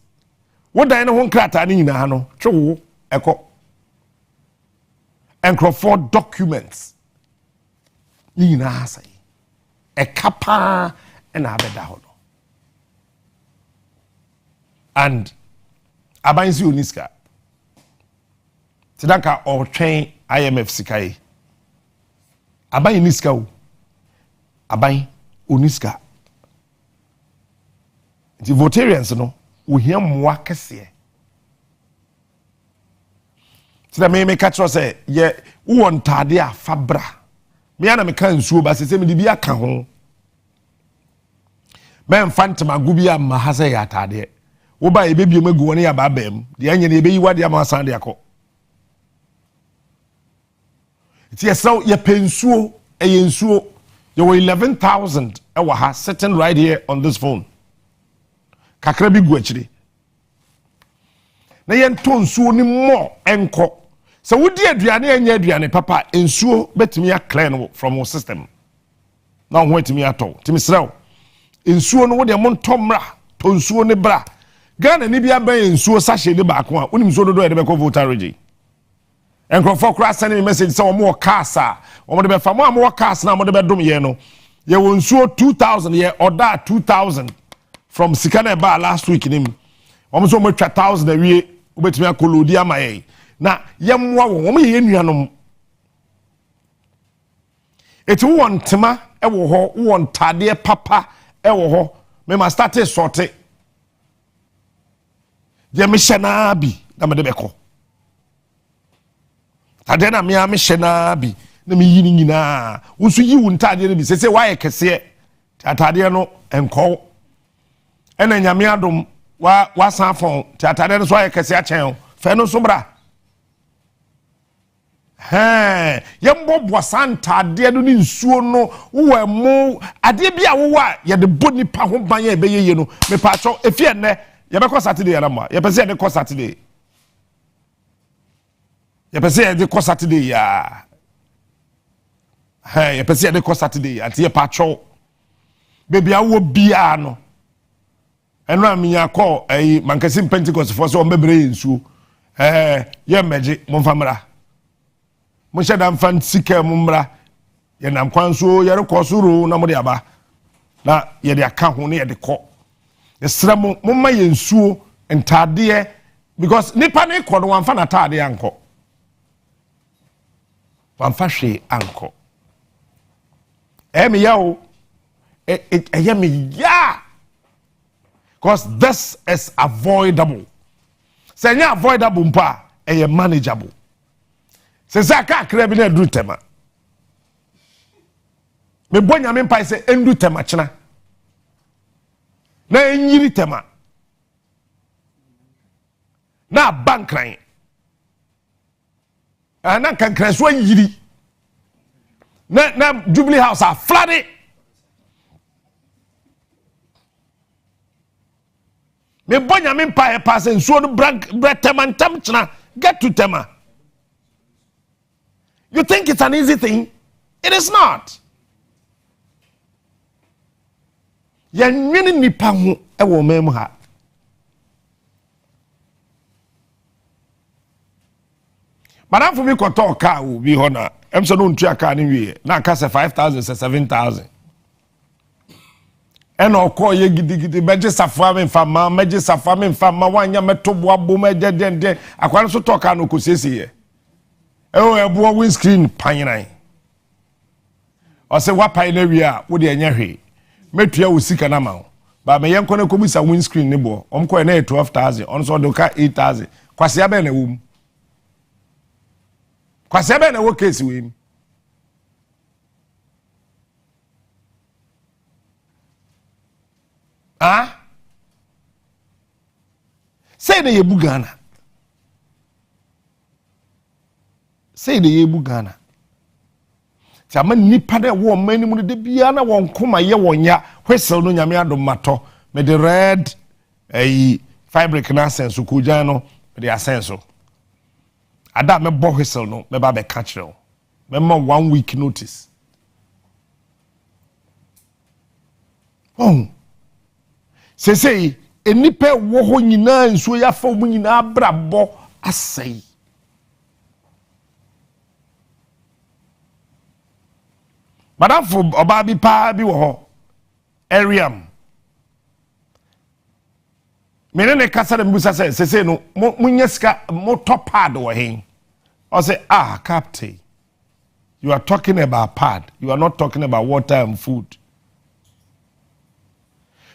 Wo dan ne ho nkrata ne nyina no true eko. For documents. Ni nyina asai. E kapa and abeda hono. And abanzi uniska. Tidaka or train IMF sikai. Abai niska o. Abai uniska. The votarians no we hear mwa kese. Tida me catch us say ye wo ntade a fabra. Me ana me kan nsuo ba se me di bia ka ho. Me mfantama gubi a ma ha say ya tade. Wo ba ebebie magu woni ya ba bam. De anya ne ebeyi wade ama san de akọ. Ti yeso ye pensuo eyensuo. There were 11,000 ewa sitting right here on this phone. Kakra bi gu akire. Na yen to nsuo ni mo enko. So wodi aduane anya aduane papa ensuo betimi a clean from our system. Na ho etimi ato. Timi srew. Ensuo no wode mo ntomra, to nsuo ne bra. Ghana ni bia ban ensuo sachet de ba ko a onim nsuo dodo e de be ko voter regi. Enkrofo kra send me message say omo cars a omo de be fa mo am cars na omo de be dom ye no. Ye won nsuo 2000 ye order 2000 from Sikana ba last week nim. Omo so mo 1000 awie obetimi akolodi amaye. Na yemwa wo omo ye nuanom. Eti wo ntema e wo ho wo ntade papa e wo ho me ma start sorte. Je me shena bi na me de beko. Tade na me a me shena bi na me yini nyina. Wo so yi wo ntade no bi se wa ye kese. Atade no enko. Ena nyame adom wa san fon. Atade no so ye kese a chen. Fe no so bra. Yembo boasanta ade no ni nsuo no wo mu ade bia wo wa ye de boni pa ho ban ye be ye no me pa cho efie ne ye be ko Saturday ya ma ye pese ye de ko Saturday ye pese ye de ko Saturday ya ye pese ye de ko Saturday anti ye pa cho baby awo bia no eno amia ko mankasi Pentecost for so mbebre nsuo ye meje mo famra mo sheda mfan sika mumra ye nam kwanso ye rekosuru na mo de aba na ye de aka ho ne ye de ko esra mo ma ye nsuo ntade because nipa ne ko no wanfa na tade anko wanfa hwe anko me yawo me ya because this is avoidable say nya avoidable mpa manageable. Se sa ka kra bi na du tema. Me bonya me mpa se endu tema chena. Na enyiri tema. Na bankran. Ana kan kra so yiri. Na Jubilee House a flooded. Me bonya me pa e pass nsuo no bread temantam china get to tema. You think it's an easy thing? It is not. Yan nwini nipa ho e wo mem ha. Madam for me ko talk car will be honor. Em so no ntua car ni wie. Na ka say 5,000 say 7,000. And o call ye gidigidi beje safwa me fama meje safwa me fama wanya metobo abo meje den akwara so talk no ko sese ye. E o ebo windscreen panyinan. O say wa pan na wi a wo de anya hwe. Metua wo sika na ma. Ba me yenko na ko bisa windscreen ni bo. Omko na 12,000, on so do ka 8,000. Kwase abe na wom. Kwase abe na wo case we. Ah? Say the Yebu Ghana. Say the Yebu Ghana. Sama nipa de wo mani mu de bia na won koma ye wonya whistle no nyame adom mato me the red fabric na sense ku jan no me the sense ada me bo whistle no me ba be catch you me ma 1 week notice. Oh. Say enipa wo ho nyina nsuo ya fa mu nyina brabo asai. Madam for obabi pa bi wo ho area menene kasa de mbusa say no munye sika mo top pad wo hen. I say captain, you are talking about pad, you are not talking about water and food.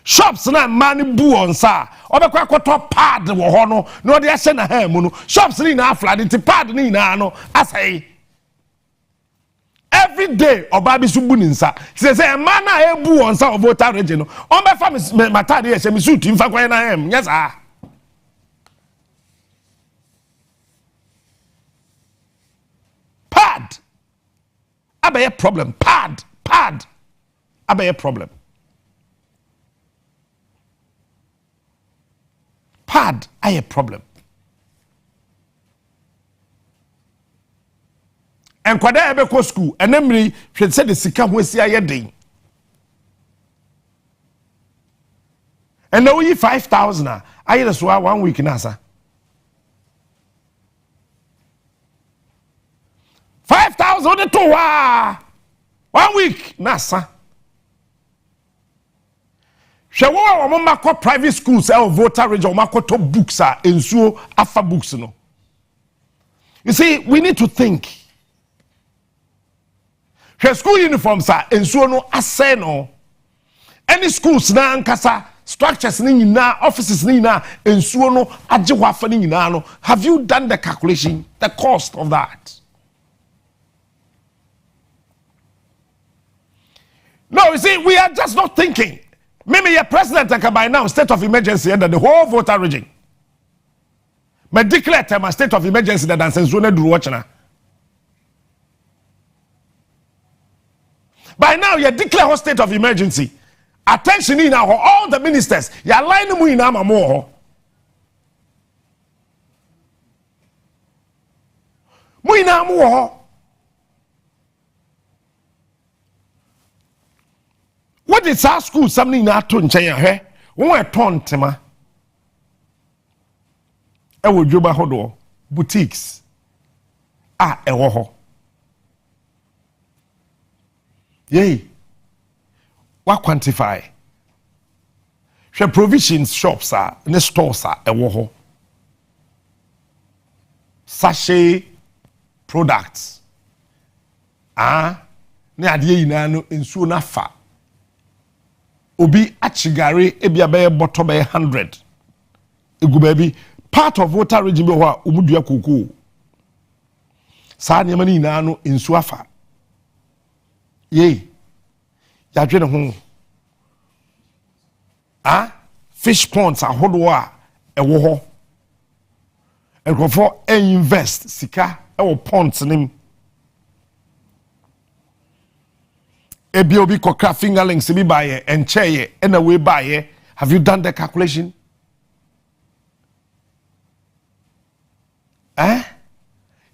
Shops na man bu on sa obekwa kwotọ pad wo ho no de ahye na ha mu no shops ni na aflade ti pad ni na no asai every day obabi su bu ni nsa say man na e bu on sa of water region no on be fa matade ye me suit mfa kwan na hem yes ah pad abaye problem pad abaye problem. Pad, I have a problem. And kwada ebe ko school, and emri should say the sika ho si ayedin. And now you 5,000 I just 1 week nasa. 5,000 the to 1 week nasa. Shewo wa mama private schools e voter region mama to books ensuo afa books no. You see, we need to think. Her school uniforms ensuo no asay no. Any schools na ankasa structures ni nyina offices ni nyina ensuo no agye ho afa ni nyina no. Have you done the calculation, the cost of that? No, you see, we are just not thinking. Maybe your president can by now state of emergency under the whole voter region. But declare time a state of emergency that and sense do watching. By now you declare a state of emergency. Attention in now all the ministers. You align them in our more. Muina more. What is our school something na to nchen he won e ton tema e wo dwoba hodo boutiques e wo ho yey wa quantify she provisions shops ne stores e wo ho sachet products ne ade yina no ensuo na fa obi achigare ebia be bottom be 100 egu baby part of water region be ho a omudua koko sa ne mani na no ensu afa ye ya dwe ne ho fish ponds ahodo a ewo ho ekrofo invest sika ewo ponds nim ebi obi kokra fingerlings bi baye encheye na we baye. Have you done the calculation?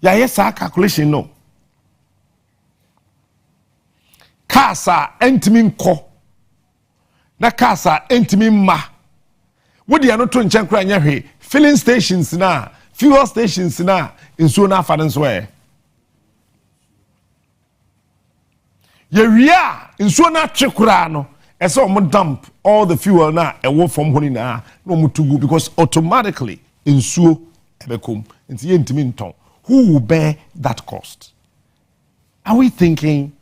ya yes calculation no kasa entimi nko na kasa entimi ma wodi ano to nchen kra nya hwe filling stations na fuel stations na nsuo na afa nso ye wia nsuo na twekura no ese omo dump all the fuel na ewo from honi na omo tugu because automatically nsuo ebekom nti ye ntimi nton. Who will bear that cost? Are we thinking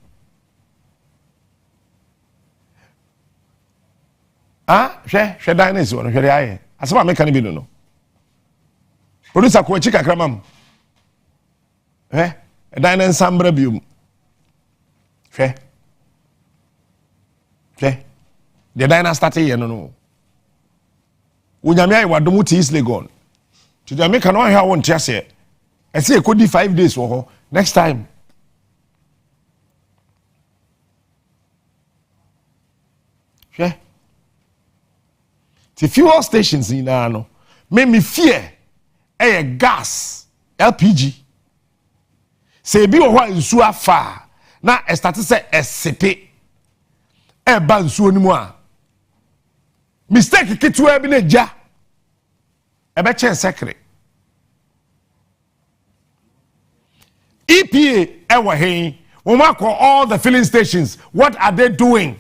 she dynasty one she aye asema make can be no producer ko chika kramam dynasty sambra bium she the dynasty started here no unyame ayi wadom ti is legon to Jamaica no hear won tiase I say it could be 5 days for her. Next time. Yeah. The fuel stations in Ano make me fear a gas LPG. Say be what in so far. Now I start to say SCP. E ban so ni mo a. Mistake kitu e bi na ja. E be chen secret. EPA ever hey, when we call all the filling stations, what are they doing?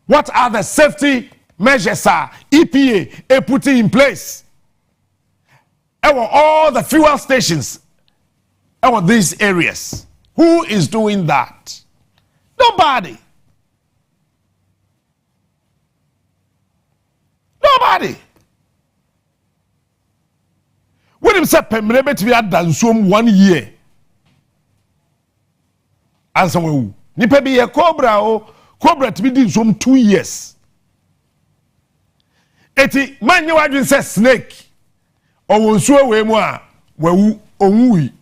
What are the safety measures EPA putting in place? Ever all the fuel stations, ever these areas. Who is doing that? Nobody. Nobody. When him say pemrebe to be at dansum 1 year. Answer we nipa bi ye cobra to be din some 2 years. Eti man you wadwin say snake or wonsuo we mu a wawu onwui.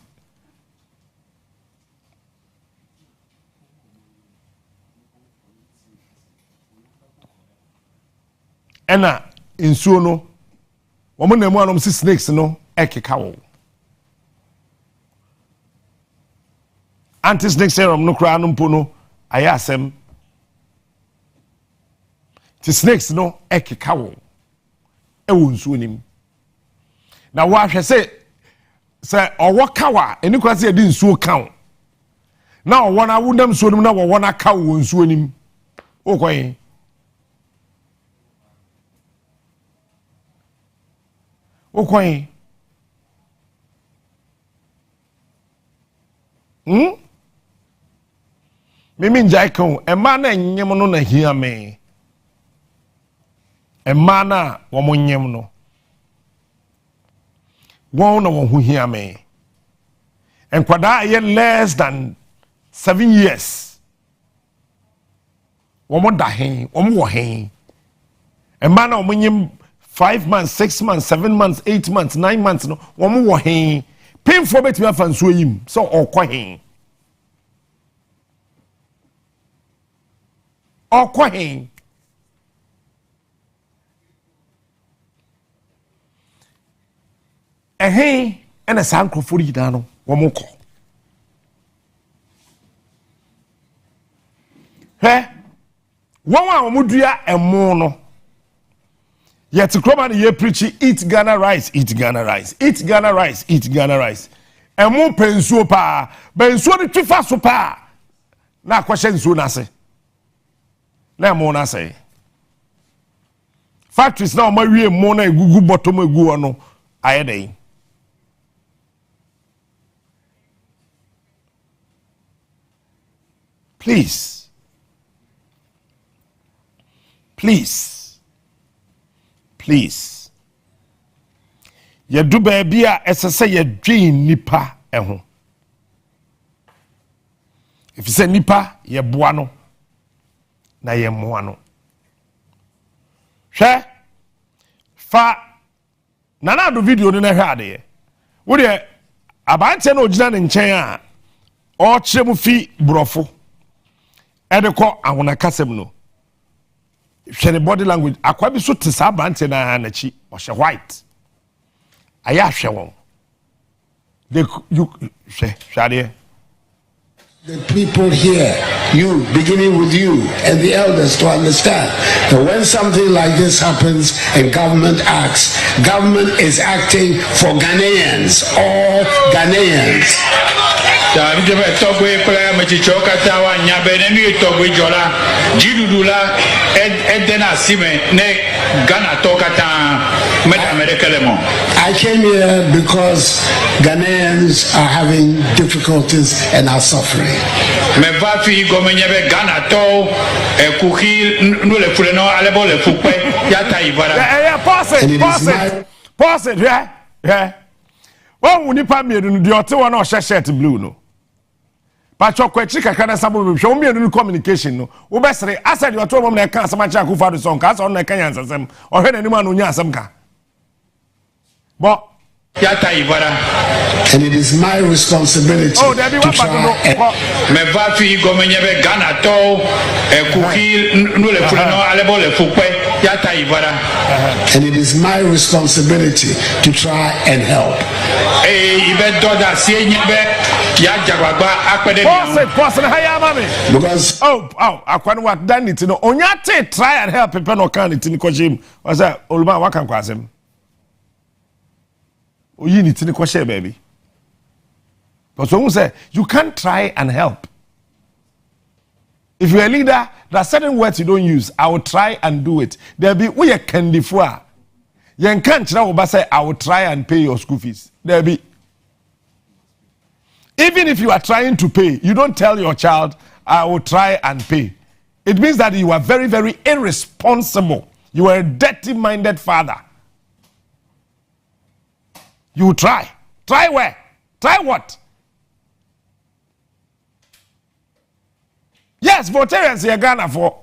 Ena nsuo no wo mo na mu anom si snakes no ekeka wo. Anti-snake serum no kura no mpo no ayasem. Ti snakes no ekeka wo. Ewo nsuo nim. Na wa hwe se owo kawa eni kwa se di nsuo kan. Na owo na wudam nsuo nim na wo na ka wo nsuo nim. Okoyin. Okoyin. Mimi njai kan ema na enyem no na hia me. Ema na wo mo nyem no. Won na wo hu hia me. Enkwada ye less than 7 years. Wo mo da hen, wo mo wo hen. Ema na wo mo nyem 5 months, 6 months, 7 months, 8 months, 9 months no. Wo mo wo hen. Painful bet me afan so yim. So okwa hen. Okwa hen. Ena san krofori gida no wo mo ko. Won a wo mo dua emo no. Yet kroma ye preach eat Ghana rice, eat Ghana rice, eat Ghana rice, eat Ghana rice. Emo pensuo pa, bensuo ni twifa so pa. Na kwahye nsuo na se. Na emo na se. Factories na o ma wie mo na egugu bottom egu no ayedai. Please. Please. Please. Ye do baby a esese ye dwen nipa eho. If you say nipa ye boa no na ye moa no. Hwe fa nana do video no na hwe ade. Wo de abante na ogina ne nchen a o kire mu fi brofo. Edeko ahuna kasem no. Hwe body language akwa bi so te sa abante na chi o hwe white. Aya hwe won. Shade. The people here, you, beginning with you and the elders, to understand that when something like this happens and government acts, government is acting for Ghanaians, all Ghanaians. I came here because Ghanaians are having difficulties and are suffering. Pause it, yeah. Well, when you pay me, the other one or shirt blue, no. But your question, can some show me a communication, no. Obesity, I said you are told woman I can't so much who for the song, cast on the Kenyans or anyone who knows some car. But and it is my responsibility to try and it is my responsibility to try and help. Because I can't what done it, no. Onyate try and help people no can it in Kojim. Was that Olma Wakan Kwasem? You need to question, baby. But someone say you can't try and help. If you're a leader, there are certain words you don't use. I will try and do it. There'll be we a candy for. You can't say I will try and pay your school fees. There'll be. Even if you are trying to pay, you don't tell your child, I will try and pay. It means that you are very, very irresponsible. You are a dirty-minded father. You try. Try where? Try what? Yes, votarians are Ghana for.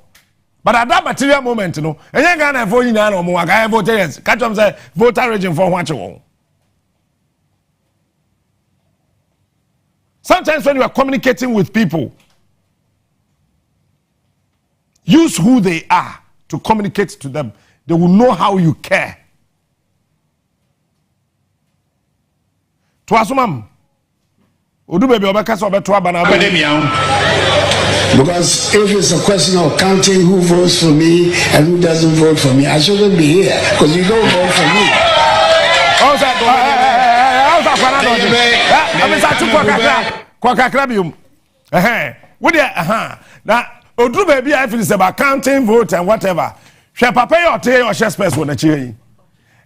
But at that material moment, you know, and you're Ghana for you know, votarians. Catch them say, voter region for what you want. Sometimes when you are communicating with people, use who they are to communicate to them. They will know how you care. Twasumam. Odu baby obeka so obeto aba na because if it's a question of counting who votes for me and who doesn't vote for me, I shouldn't be here because you don't vote for me. How's that? Now, Odu baby, I feel it's about counting vote and whatever. Shall papa your tea or share space when a cheer.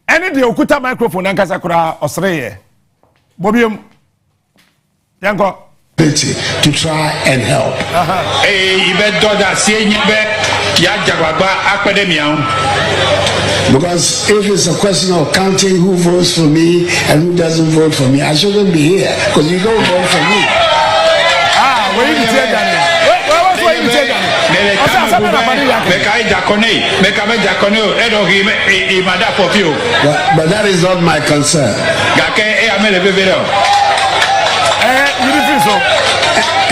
Any day, Okuta microphone and Kasakura or Sreye. Bobium Yanko. To try and help. Because if it's a question of counting who votes for me and who doesn't vote for me, I shouldn't be here because you don't vote for me. Where you take that? Where you take that? But that is not my concern.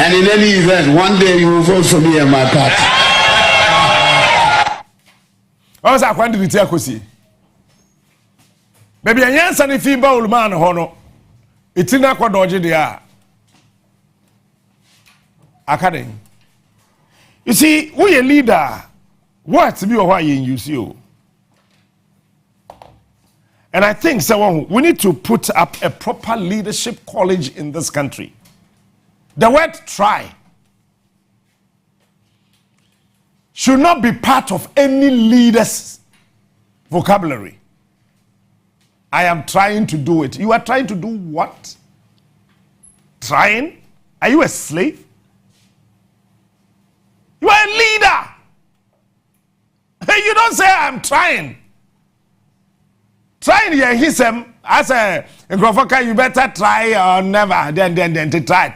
And in any event, one day you will vote for me and my party. I was going to tell you. Maybe a young son if you bowl man hono. It's in a quadrogy there. Academy. You see, we a leader. What be or why you see you? And I think so we need to put up a proper leadership college in this country. The word try should not be part of any leader's vocabulary. I am trying to do it. You are trying to do what? Trying? Are you a slave? You are a leader. You don't say I'm trying. Trying here, he said, as a Grofaka, you better try or never. Then to try.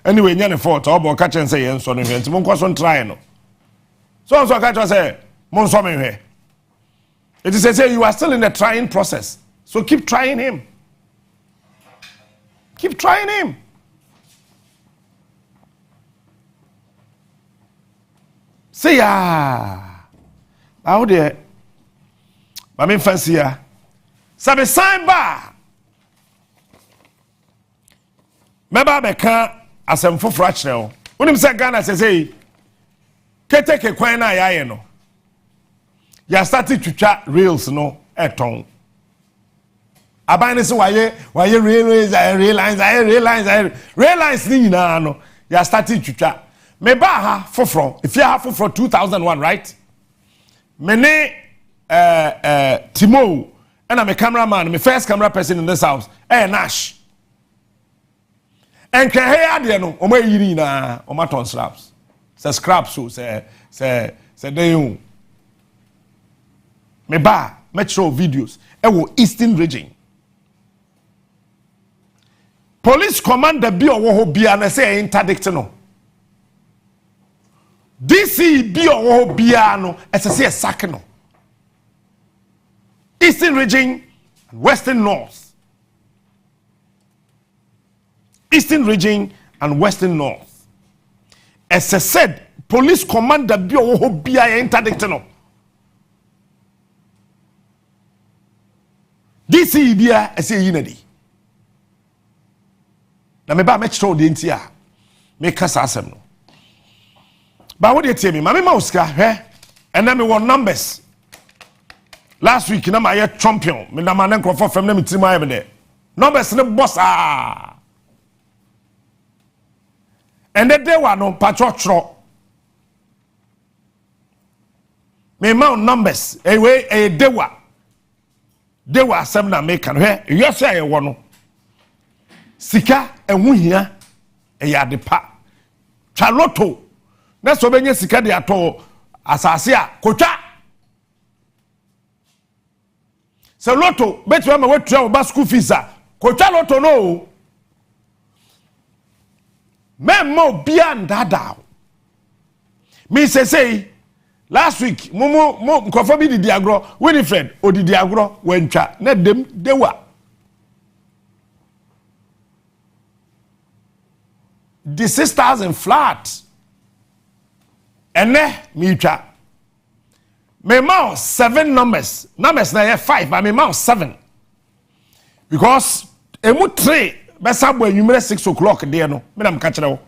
Anyway, you're fault. I'll catch and say, and so on. So, I'm trying. So, catch and say, Monsom here. It is a say you are still in the trying process. So, keep trying him. Keep trying him. See, out there, Mami fancy ya. Sabe sign ba. Meba beka asem foforo akere o. Unim se Ghana say keteke kwan na yaye no. Ya started twitwa reels no eton. Aban se waye realize ni nyina no. Ya started twitwa. Meba ha foforo. If you have foforo 2001, right? Mene Timo and I'm a cameraman, my first camera person in this house. Nash. And can hear no o may yiri na o maton slaps. Say scrap so say they you. Me ba metro videos e wo Eastern region. Police commander bi owo ho bia na say interdict no. DC bi owo ho bia no say sack no. Eastern region and Western North. Eastern region and Western North. As I said, police commander bi owo ho bia interdict no. DC bia say yinadi. Na me ba me chro de ntia. Me kasa asem no. Ba wo de tie me, ma me ma uska hwe. And then me won numbers. Last week na my champion, me na man nkrofo fam na me tiri ma there. Numbers ne boss ah. And the day one no patro. Me mount numbers. Anyway, dewa. Dewa sem na make kan he. You say e wo no. Sika enhu hia e ya de pa. Chaloto. Na so benye sika de ato asase a kotwa. Se loto betu ma wetua wo ba school fees a kotwa loto no. Memo beyond that. Me say last week mumu nkofo bi didi agro Winifred odidi agro wentwa na dem dewa the 6,000 flat ene me twa me mount 7 numbers na ye 5 but me mount 7 because emu 3 besa bo anwumere 6 o'clock there no me na mka kire wo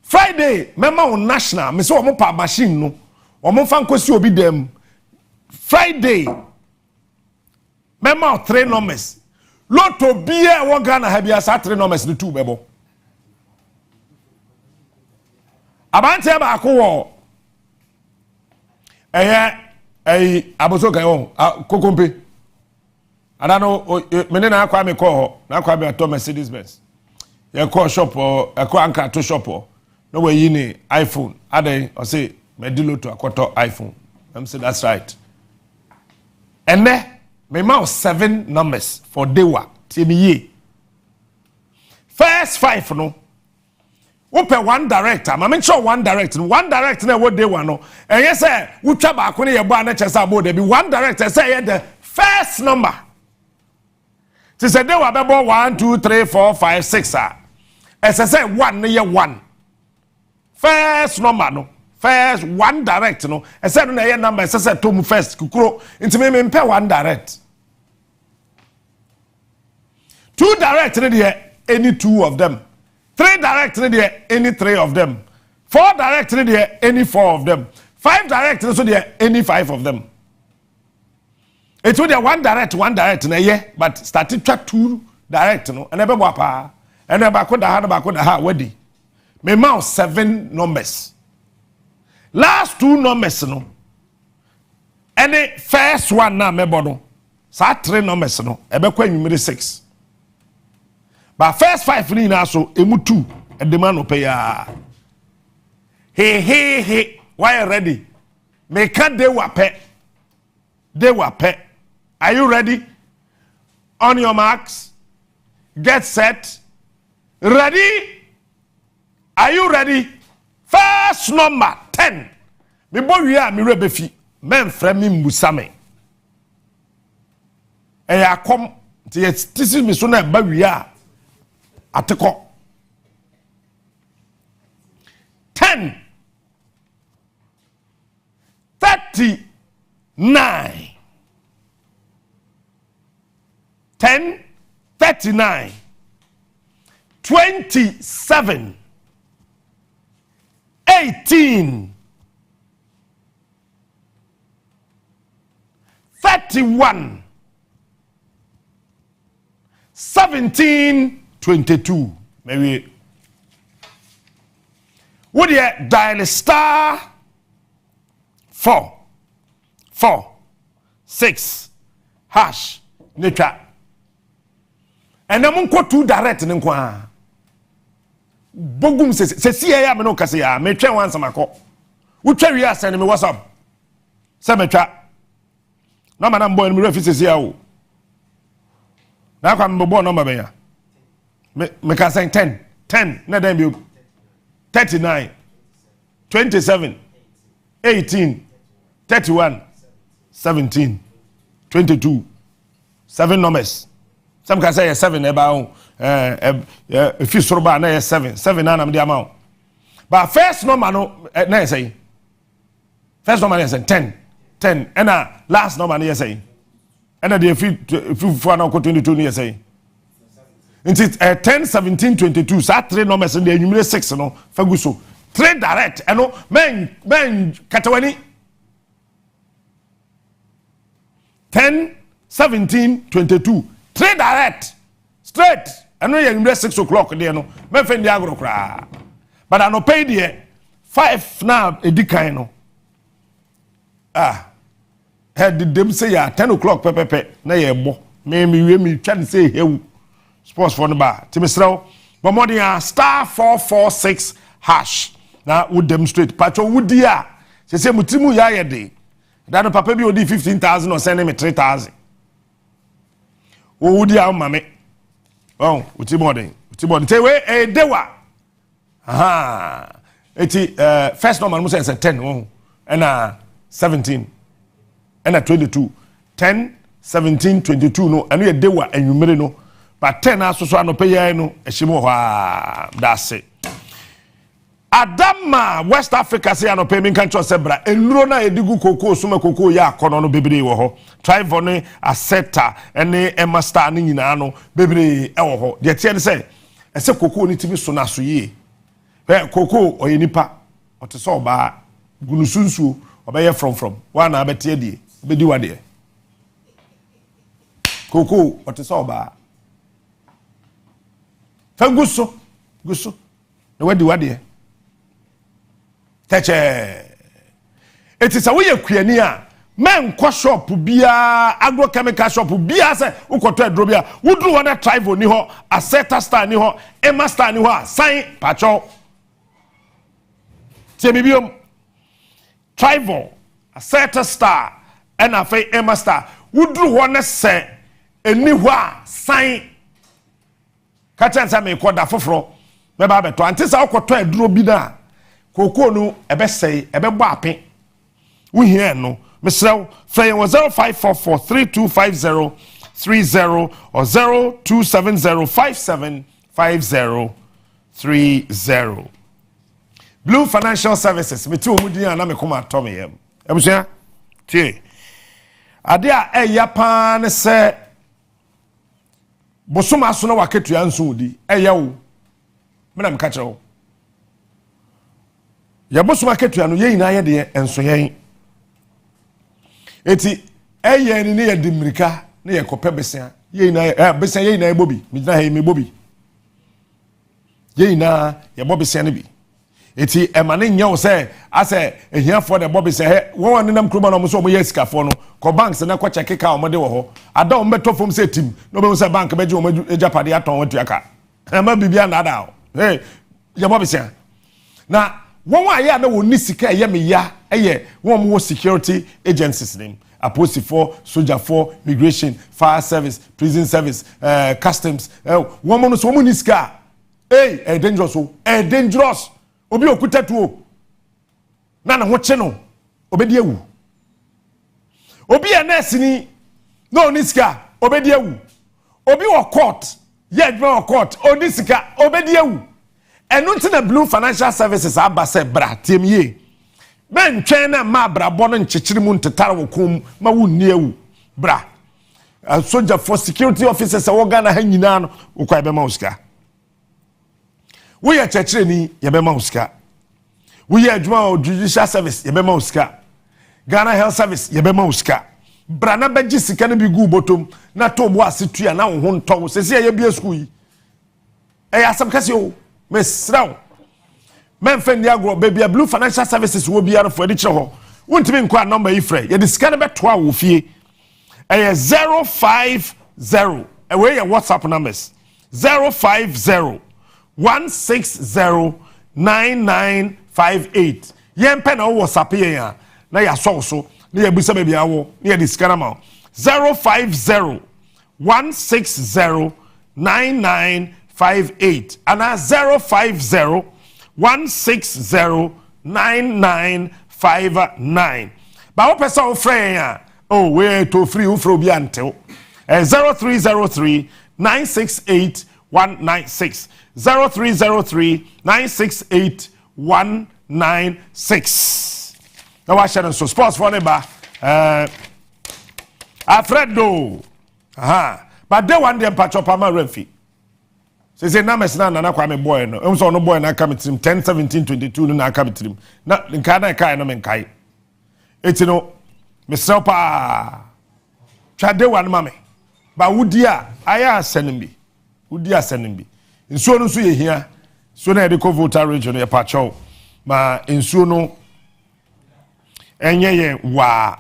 Friday mema on national me say wo pa machine no wo mo fa nkosi obi dem Friday mema 3 numbers lotto bia wo Ghana ha bia sa 3 numbers no 2 bebo abante ba ko wo aboso kan wo kokompe adano mene na akwa me call ho na akwa me ato Mercedes Benz ye call shop or akwa anka to shop no we yi ni iPhone ade o say me dilo to akoto iPhone I'm say that's right and me mouse 7 numbers for dewa tie me ye first 5 no open one director ma me show one director na what dewa no and yes say wo twa ba ko ne ye bo na chesa bo de bi one director say the first number. She said they were about 1, 2, 3, 4, 5, 6. As I said, 1 year 1. First number no. First 1 direct no. I said no number. I said to me first. Kukuro. Into me pay 1 direct. 2 direct there any 2 of them. 3 direct there any 3 of them. 4 direct there any 4 of them. 5 direct so there any 5 of them. It would be 1 direct na ye, but started 2 direct no, and never wapa, and never could have wedding. Me mouse 7 numbers. Last 2 numbers no. Any first one na me bono. Sa 3 numbers no, ebe kwa number 6. But first 5 ni na so emu 2 and the man no pay ya. Hey, why ready? Me can de wape. Are you ready? On your marks. Get set. Ready? Are you ready? First number 10. Me boy we are me rebefi. Men frame me mbusame. E ya kom ti tisi me so na ba we are ateko. 10 39 10:39 27 18 31 17 22 maybe would you dial star 4 4 6 hash netwa and then go to direct nkwa bogum se see ya me no kase ya me twen wan samako wo twa wi asene me whatsapp se me twa no man am boy me refi se ya o na kwa me boy no ma be ya me ka say 10 na dem bi 39 27 18 31 17 22 7 numbers. Some can say 7 about if you sort about 7 na the amount. But first number no na say first number is 10 and last number is say and the if you for now 22 ni say it's 10 17 22 so 3 numbers in the number 6 no faguso 3 direct and no men katawani 10 17 22 3 direct straight and no you 6 o'clock there no me fendi agro kra but I no pay there 5 now edikan no had them say ya 10 o'clock pepepe na ye bo me try say hewu sports for the bar timisraw but more than star 446 hash na would demonstrate patcho would ya say mutimu ya ye dey that no papa bi odi 15,000 or send me 3,000 would ya mame oh uti say we dewa aha eti first number mo say 10 oh and 17 and 22 10 17 22 no and we dewa enwumere no but 10 aso so anope yan no ehimo ho that's it Adama West Africa say anope min kan cho sebra enuro na edigu koko suma koko ya akono no bebre wo ho Trivone Aseta ene Emastar ni nyina no bebre e wo ho de tie ne say ese koko ni tibi so na so ye koko oyenipa oteso oba gunusunsu obeye from one na betie die bedi wade koko oteso oba fanguso guso na wade teche etisa wo yakuani a men kwa shop bia agrochemical shop bia se ukoto adro bia wudru wona Trivone ni ho Aseta Star ni ho Emastar ni ho sign pacho tie bibiom Trivone Aseta Star and afei Emastar wudru wona se eni ho a sign ka chansa me koda foforo me ba beto antisa ukoto adro bi na koko no ebesei ebebo ape wo hia no mesrew frey 0544325030 or 0270575030 Blue Financial Services meti omudi ana me koma atome yam ebusia tie ade a eya pa ne se bosoma so na waketua nso odi eya wo me na me ka kire wo ya bosoma ketua no ye nyina ye de enso yen eti eye ni ne ye dimirika ne ye kope besia ye nyina besia ye nyina ye bobi mi gina he me bobi ye nyina ye bobi besia ne bi eti emane nya wo se ase ehiafo de bobi se he won nenam kroma no mo so mo ye sikafo no ko banks na ko check ka o mo de wo ho ada o meto fom se tim no be se bank beje o mo ejapade aton watu aka ma bibia na ada o ye bobi besia na won wa ya na woni sika ye me ya eye won mo security agencies name apostle for soldier for immigration fire service prison service customs won mo no so mo ni sika dangerous dangerous obi okuta tuo na ho che no obedi ewu obi nurse ni no ni sika obedi ewu obi wo court ye dwe wo court oni sika obedi ewu enu ntina Blue Financial Services abase bra tiemie ben twen na ma bra bo no nchechiri mu ntetare wo kom ma wunni ewu bra soldier for security officers a Ghana ha nyina no ukwa be ma usika we are chechireni ye be ma usika we are adwuma judicial service ye be ma usika Ghana health service ye be ma usika brana beji sika no bi gu botom na to bo asetua na wo nto sese ye bia school yi e asem kase o mesraw menfen dia gro baby blue financial services wo bia no for edi kire ho wontimi nkwa number yi frɛ ye de sika no beto a wo fie e 050 e we your WhatsApp numbers 050 160 9958 yempe na WhatsApp ye ya na ya so na ya busa baby awo na ya diskana ma 050 160 9958 ana 050 160 9959 ba wo pesa wo frɛ ya oh we to free wo frɛ obi antew 0303 968 196 0303 968 196 na wa share so sports for neba Alfredo but they one day patch up ama refi say na mesna na kwa me boy no em so no boy na come team 10 17 22 no na come team na nka na kai no me nkai etino mesel pa twade one mame ba wudi a aya asenim bi wudi asenim bi nsuo no so ye hia so na edeko voter region ye pacho ma nsuo no enye ye wa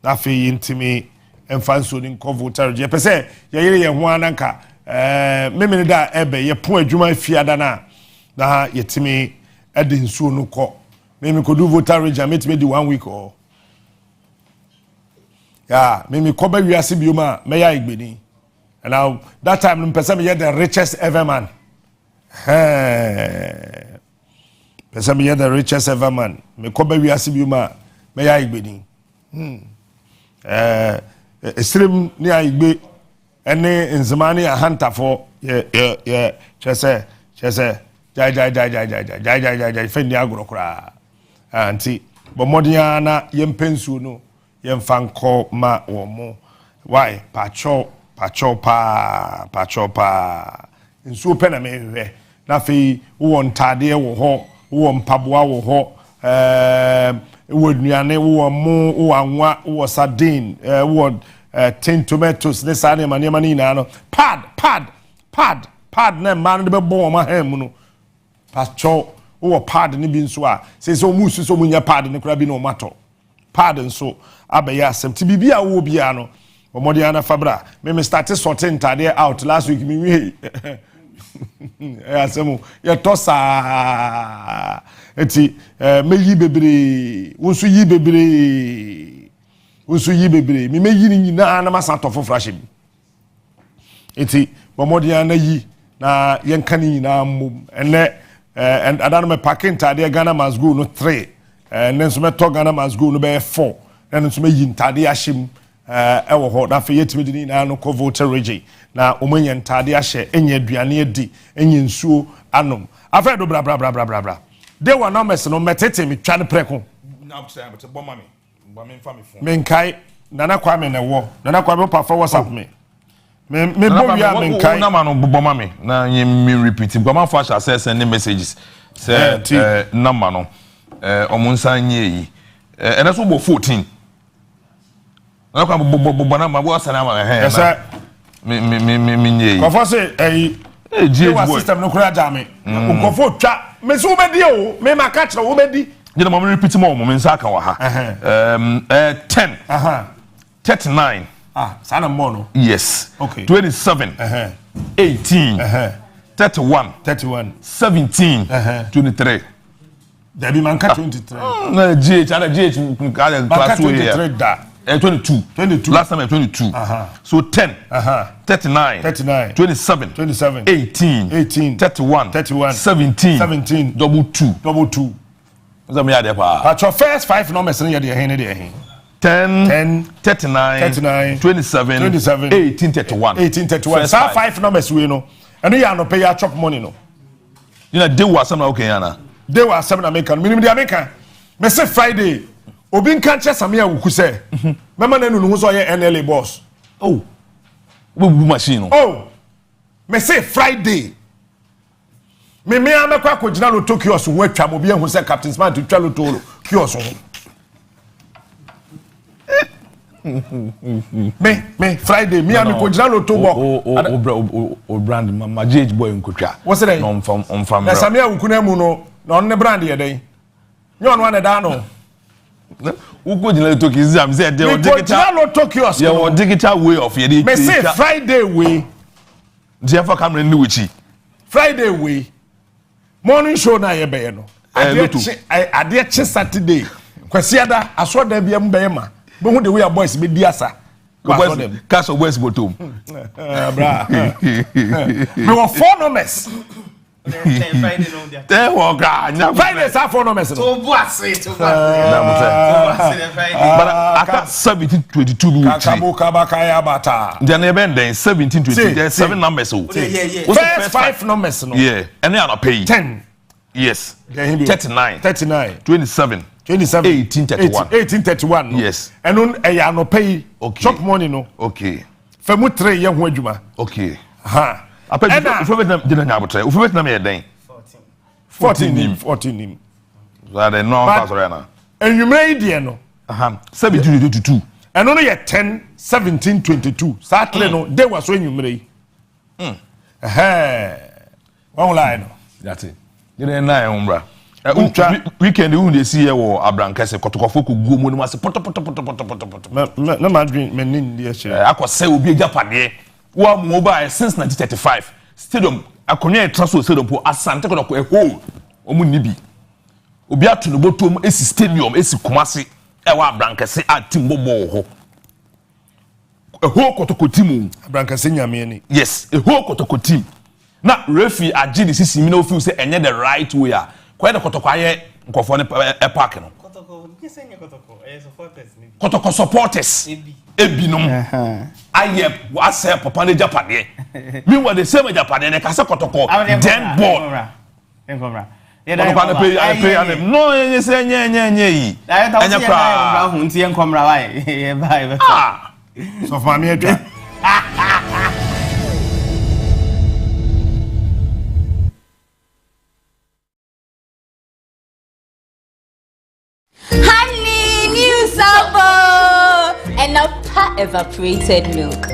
na fe intimi emfa nsuo ni nko voter region pese ye yere ye ho ananka memene da ebe ye pon adwuma fiada na yetimi ede nsuo no ko me could do voter region me di 1 week or yeah me ko ba wiase bioma me ya igbeni and now that time me person me the richest ever man person me the richest ever man me ko ba wiase bioma me ya igbeni stream ni aigbe ene nzimani a hunter for yeah chese jai fendi agro kra anti bo modia na yempensu no yemfanko ma wo mo why pacho pa nsu pe na mehwe na fe wo ntade wo ho wo mpaboa wo ho wo nuane wo mo wo anwa wo sardine wo tin tomatoes ne sane mani na no pad na man de be bo ma hem no pacho wo pad ne bi nso a se musu so munya pad ne kura bi no mato pad nso abaya asem ti bibia wo bia no omodi ana fabra me start sorting tade out last week me wi asem ye tosa eti meyi bebre wonso yi bebre me meyi ni nyina na masato fofrahye eti omodi ana yi na yenka ni nyina mum ene and Adam me packing tade Ghana must go no 3 and then some talk Ghana must go no be 4 and some yin tade ashim ewo ho na fe yetimi di na no ko voter region na omenye tade ahye enye aduane edi enye nsuo anom afa do bra they were numbers no metete mi twa ne preko na abse but bomma me mfa me phone me nkai nana kwa me na wo nana kwa me pa for WhatsApp me me bo ya me nkai na ma no bomma me na me repeat bomma for asha send messages say number no omunsa nye yi ena so bo 14 na kwa bo na ma bo asana ma he me nye yi ko for say GH system no kura jame ukofo twa me so obedi o me maka kire obedi je na mo repeat mo me nsa aka wa ha 10 39 sana mo no yes okay 27 18 31 17 23 Debi manka 23 na GH ana GH class 23 da 22 last time 22 so 10 39 27 18 31 17 double 2 so me ade pa but your first 5 numbers na dey here na dey here 10 39 27 18 31 so 5 numbers we no and you no pay your chop money no you know they was some okay yana they was some American minimum the American me say Friday Obi nka che Samia wuku say. Mema na nu so ye NLA boss. Oh. We machine. Oh. Me say Friday. Me amekwa kogina lo Tokyo so ho atwa mo bi ehun say Captain Smart twa lo to kiosk ho. Me Friday me am kogina lo to bo. O brand my JH boy nkotwa. What's it? No on na Samia wuku na mu no na on ne brand ye den. Nyon one da no. Ugo jina Tokyo exam say dey digital Tokyo. Yeah, digital way of ye. Me say Friday way. Dia for camera ni wichi. Friday way. Morning show na ye be no. Ade che Saturday. Kwasi ada aso da bia mbe ma. Bo hu the way boys be di asa. Cash of West Bottom. Bra. Me won 4 numbers. There walk Friday sa 4 numbers. To boase to but aka 1722 bi wuchi. Kakabu kabaka ya bata. Then e ben 1722. There's 7 numbers. First 5 numbers no. Yeah. And they are not paying. 10. Yes. 39. 27. 1831. 1831. Yes. And on e no pay. Okay. Chop money no. Okay. Femu 3 ye ho adwuma. Okay. Ha. Apa ufobet na nyabotre. Ufobet na me den. 14 nim. So they no pass right now. Enwumre die no. 1722. And no ye 10 1722. Saturday no day was so enwumre. One line. That's it. You dey na umbra. Weekend we dey see here wo Abrankase kotokofo ko guo mu no ase poto. Na ma dream me nin dey here. Akose obi ejapade. Wa mobile since 1935. Stadium akonya transfer stadium po asante kotoko ehole. Omu nibi. Obi atu no botom esi stadium esi Kumasi e wa Abrankase atim bobo ho. Ehole kotoko team Abrankase nyame ni. Yes, ehole kotoko team. Na referee agi the sisi mi no feel say enye the right way a kwa the kotoko aye nkofo ne park no kotoko nkisenye kotoko supporters ni kotoko supporters ebi no aye wase papa ne japade mi wa the same japade ne kase kotoko den ball enkomra ye da pay no enye se enye yi enye kwa hu nti enkomra wa ye bye so for me adwa Honey, new sabo, and a evaporated milk.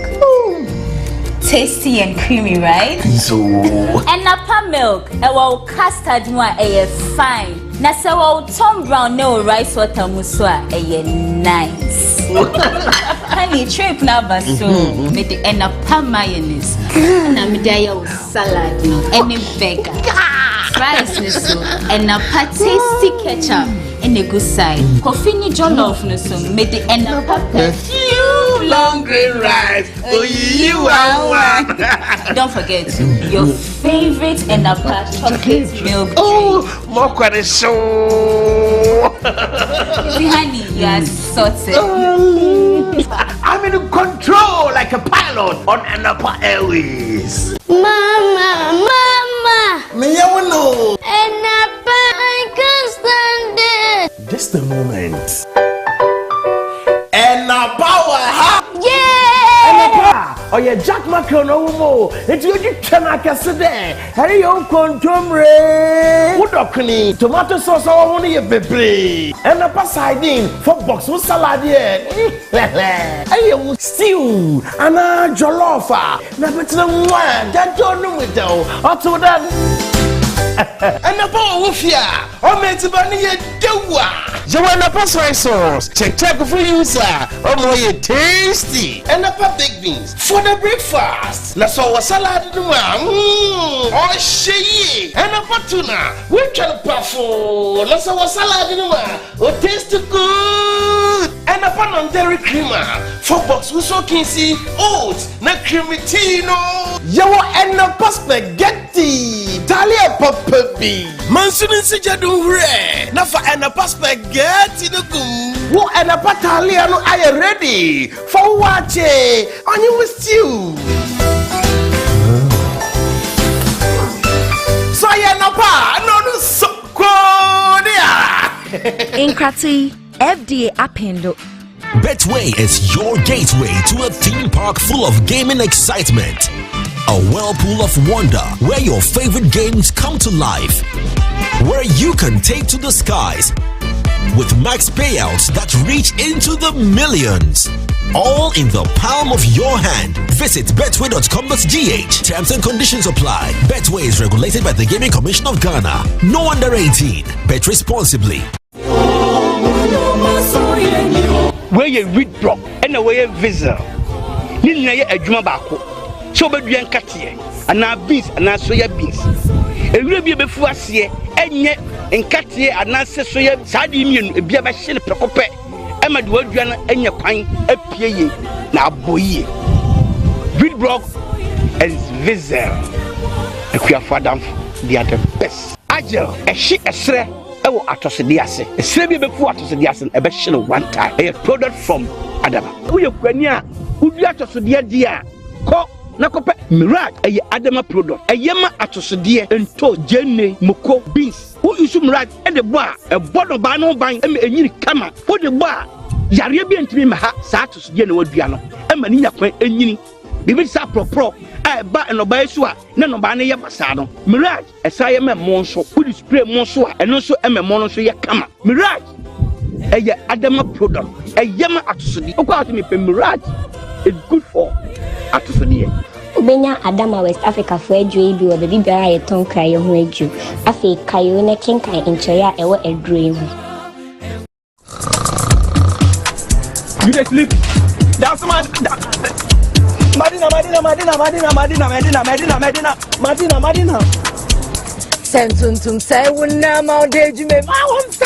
Tasty and creamy, right? so And a milk, a wow custard one a fine. Nasa wow Tom Brown no rice water muswa a nice. Honey, trip number so with the and a mayonnaise. And a medaya salad no any burger. Fries so and a tasty ketchup. In a good side, coffee ni jollof no so made the end up you long green rice. Oh, you are one. Don't forget your favorite and a chocolate milk. oh more quite so See, honey, you are sorted. I'm in control like a pilot on Anapa Airways. Mama, Me no. Enapa, I can't stand it. Just a moment. And our power, huh? Yeah! Oh yeah, Jack Macron no more. It's you cannot guess it there. Harry on contumre. Udokni, tomato sauce on your baby. And a pasadine for box with salad here. I am stew and a jollofa. Never to one that don't know it though. Up to that. And the ball with ya, or meant to bunny a doa. You want a soy sauce? Check for you, sir. Oh, more tasty. And the big beans for the breakfast. Let's all a salad in the one. Oh, she and a patuna. We can puffle. Let's all a salad in the one. Oh, taste good. And a pan on dairy creamer. 4 box with so kinsey. Oats, not creamy tino. You and a spaghetti. Talia papa B. Mansunin Sijadu Re. Nafa and a spaghetti no gum. Wo and a pataliano I ready for watching on you with you. So I am a pa, no so good. Inkrati, FDA appendo. Betway is your gateway to a theme park full of gaming excitement. A whirlpool of wonder where your favorite games come to life. Where you can take to the skies with max payouts that reach into the millions. All in the palm of your hand. Visit betway.com.gh. Terms and conditions apply. Betway is regulated by the Gaming Commission of Ghana. No under 18. Bet responsibly. Where you read drop and away a visa. Nina a juma bako. So bedouin katie. And now beans and now soya beans. A will be before us here and yet and katie and now soya sardine a beer by shell precope. Emma Duadriana and your pine a pie. Now boy. Read block and visa. A queer for them. They are the best. Agile, a she a sre. Ewo atosediase esebi befu atosediase e be hye no one time a product from Adama wo kwani a udi atosodie dia ko na kope mirage e Adama product eyema atosodie ento jenne moko beans wo use mirage e de bo a e bodo ba no ban e me enyiri kama wo de bo a yare bi ntimi me ha sa atosodie na wadua no e ma ni nyakwan enyini bibi sa propro ba no ba esu a na no ba ne ye basa no mirage esa ye memo nso would spray mo so a eno so memo no so ye kama mirage eye Adama product eyema atosodi okwa ati me pe mirage is good for atosodi ubenya Adama West Africa for edwe bi obi biara ye ton kra ye ho edwu afi kayo na kenkan enchoya ewo edre ho you dey sleep that's my Madina. Sentuntum say wunna ma odeju me ma wonsa.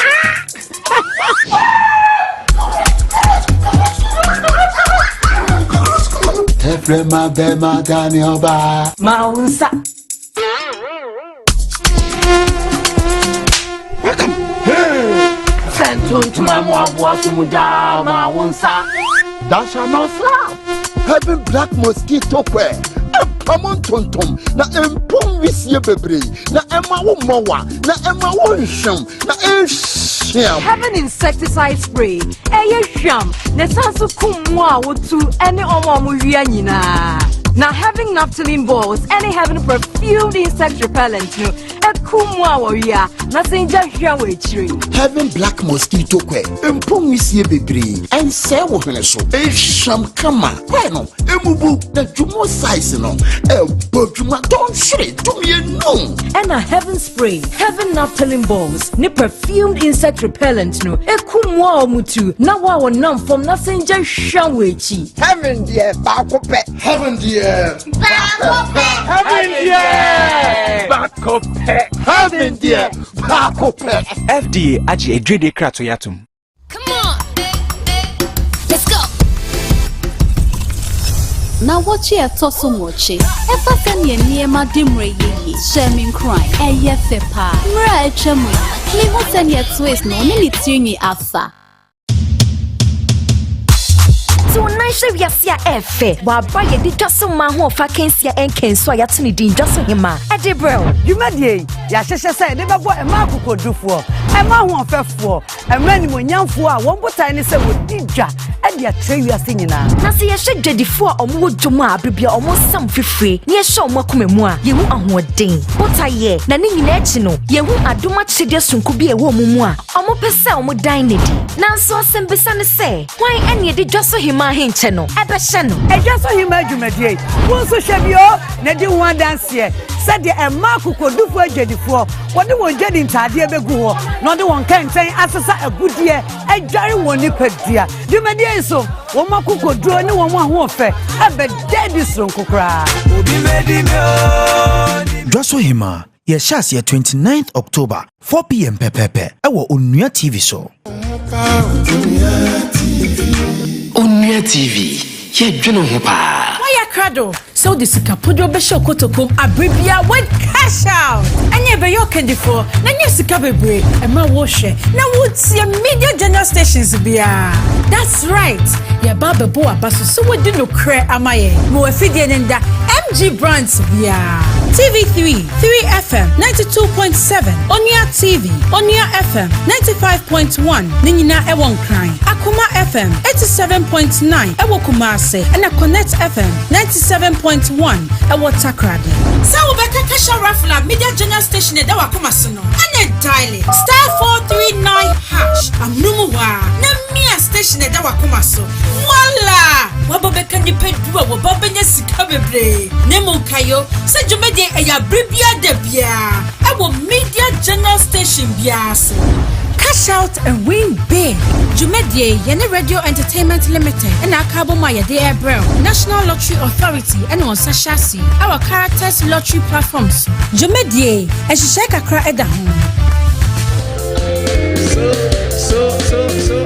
Efrema bema dani oba. Ma wonsa. Sentuntum ma boasu muda ma wonsa. That shall not slap. Having black mosquito quail. Common tontom na empom wisie bebre na ema wo mowa na ema wo nhwam na enhwam having insecticide spray hwam na sanso kummo a wotu ene omo wia nyina na having naphthalene balls and having perfumed insect repellent no kummo a wia na senja hwa wo ekire having black mosquito quail empom wisie bebre ense wo hwene so enhwam kama no emubu na jumo size no don't shit, do me no. And a heaven spray, heaven naphthalene balls, ni perfumed insect repellent no. Kumwa mutu, na wa nam from nothing just shanwechi. Heaven dear, bakope. Heaven dear, bakope. Heaven dear, bakope. Heaven dear, bakope. FDA aji edrede krato yatum. Come on, let's go. Now watch here toso moche. Efa sen ye niema dimre ye shaming crime. Eye fepa. Mra echemu. Kli ho sen ye twist no ni litini afa. So nice we asia efe. Wa ba ye di twaso ma ho fa kensia enkenso ya tuni din twaso hima. Edebro. Dwumadie ya hyehye sai ne bebo e ma akokodufo. E ma ho ofefo. E ma ni monyamfo a won botai ne se wodi dwa. E dia tre wiase nyina. Na se ye hwedwedifo a omo wodwom a bebia omo sam fefre. Ne ye hye omo akomemu a ye hu ahoden. Botaye na ne nyina echi no ye hu adoma chede sunku bi e wo omo a omo pese omo dan ne di. Na so asembesa ne se hwan ene ye di dwaso hima hinche no ebe hye no. E dwaso hima adwumadie. Wo so hwebio na di ho danse. Said the Makukodufu Jedifo, what the one Jedin Tadia Begu, not the one can say Asasa a good year, a Jerry one nipped dear. Do my dear so, one Makuko do no one who fair, I bet dead is so cry. Draso Hima, yes, Shas, 29th October, 4 p.m. Pepepe, our Onua TV show. Onua TV, ye Juno Pa. Why crado? So the Sikapodo Besho Kotokum Abribia went cash out. And you be your candy for, and you Sikabe break, and my washer. Now would see a media general stations be that's right. Ya Baba Boa Basu, so we do no cray amaye. Mo Fidian and the MG brands be TV3, 3FM 92.7, Onua TV, Onua FM 95.1, Nina Ewon Crime, Akuma FM 87.9, Ewo Kumase, and a Connect FM 97.1, Ewo Takrade. Sawubeka Kasha Rafla Media General Station e dawa Kumasuno. Ane dial *439#. Amnumuwa. Na mia station e dawa Kumaso. Wala! Wabobeka nipedua wabobenya sika bebre. Nemo kayo se jumede eya bribia debia. Ewo Media General Station biaso. Cash out and win big. Jumedie Yene Radio Entertainment Limited and Akabo Maya de Abreu National Lottery Authority and on Sashasi our characters lottery platforms. Jumedie and Shisheka Kra Edahun.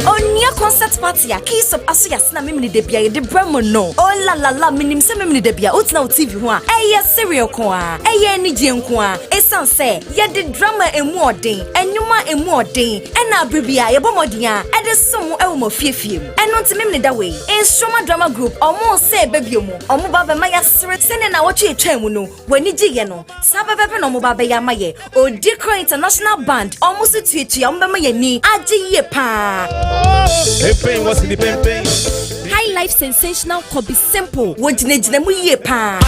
Onia concert party a case of Asuyas na mimini debia de bremo no. Oh la la minim se mimini debia utna TV ho a. Eye serial ko a. Eye ni je nko a. Esan se ye de drama emu odin, enwuma emu odin, ena abribia ye bomodin a. Ede som e wo mofiefie mu. Eno nti mimini da we. Instrument drama group omo se bebio mu. Omo ba be ma ya sere sene na woche etwa mu no. Wani giye no. Sa bebe no mo ba be ya maye. Odikro International Band omo se tuetu ya mo be ma ye ni. Agiye pa. High life sensational could be simple. What you need to ye pa.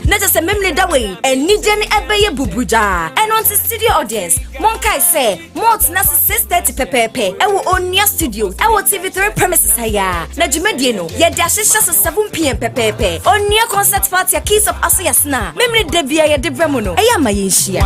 Let us a memory that way and need any ebay bubuja. And on the studio audience, Monkai say, Mort Nasa 630 pepe. I will own your studio. I will TV3 premises here. Najimediano, yet dash is just 7 p.m. pepe. On near concert party a case of Asayasna. Memory debia de Bremono. I am my Asia.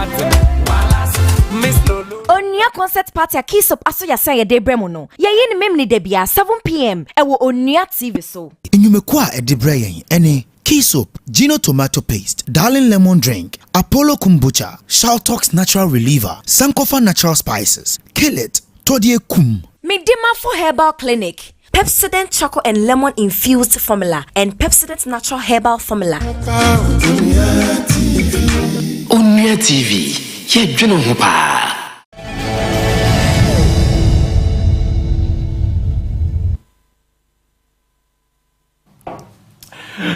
Onia concert party a kiss up aso ya say de bremono. Ye ye ni memni debia 7 p.m. Ewo Onia TV so. Enyumekwa e debrayen ene key soap, Gino tomato paste, Darling lemon drink, Apollo kombucha, Shaltox natural reliever, Sankofa natural spices, Kill it, Todie kum. Midima for herbal clinic. Pepsodent chocolate and lemon infused formula and Pepsodent natural herbal formula. Onua TV, ye dwene ho pa.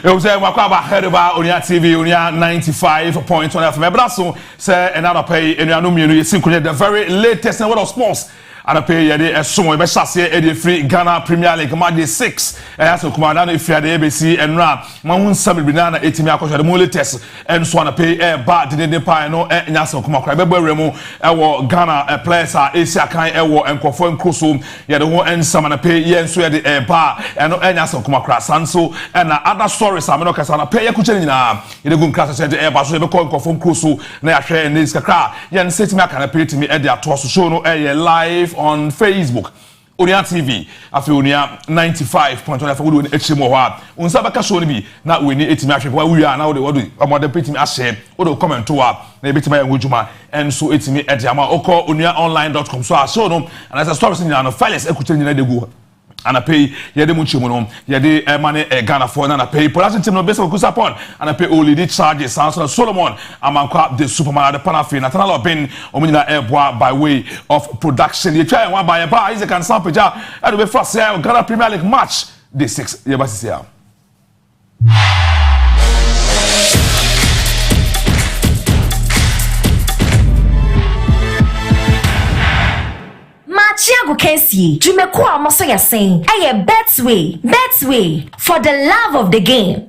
You say Makwaba heard about Onua TV, Onua 95.1 FM. Ebraso say another pay and you know me you the very latest and what of sports. And I pay a song by Shassia Eddie Free Ghana Premier League Monday 6. And as a commander, if you had the ABC and Ram, Mamun Sabi Banana 80 Miako, the Mole test, and so on a pay a bad didn't pay no National Kumakra. Remo, our Ghana players are Asia Kai Ewo and Conform Kusum, yet the one and some and a pay yen so the air bar and no National Kumakra Sanso and other stories. I'm not going to pay a kuchenina in the good class center air bar so they call Conform Kusu, Nashare and this Kakra. Yan City Mac and appear to me at their toss to show no air live on Facebook. Onua TV afi Onua 95.1 for we echimo ho unsa baka show ni bi na we ni etimi ahwe wa we na we do amode petimi ahye we do comment to na ebetima ya ngujuma enso etimi ediama okọ onuaonline.com so show no and as a story sin na no files ekuche ni na de go and I pay yede munchimu no yede money Ghana for na pay production team no best of kusapon and I pay only the charges Samson Solomon amankwa the superman the panafi national bin omunina airboa by way of production you try one by a bar is a can sample ja and we first Ghana Premier League match day 6 yebasisia Chiago Kensi, Jumekwa Mosoya saying, Aye, Betway, for the love of the game.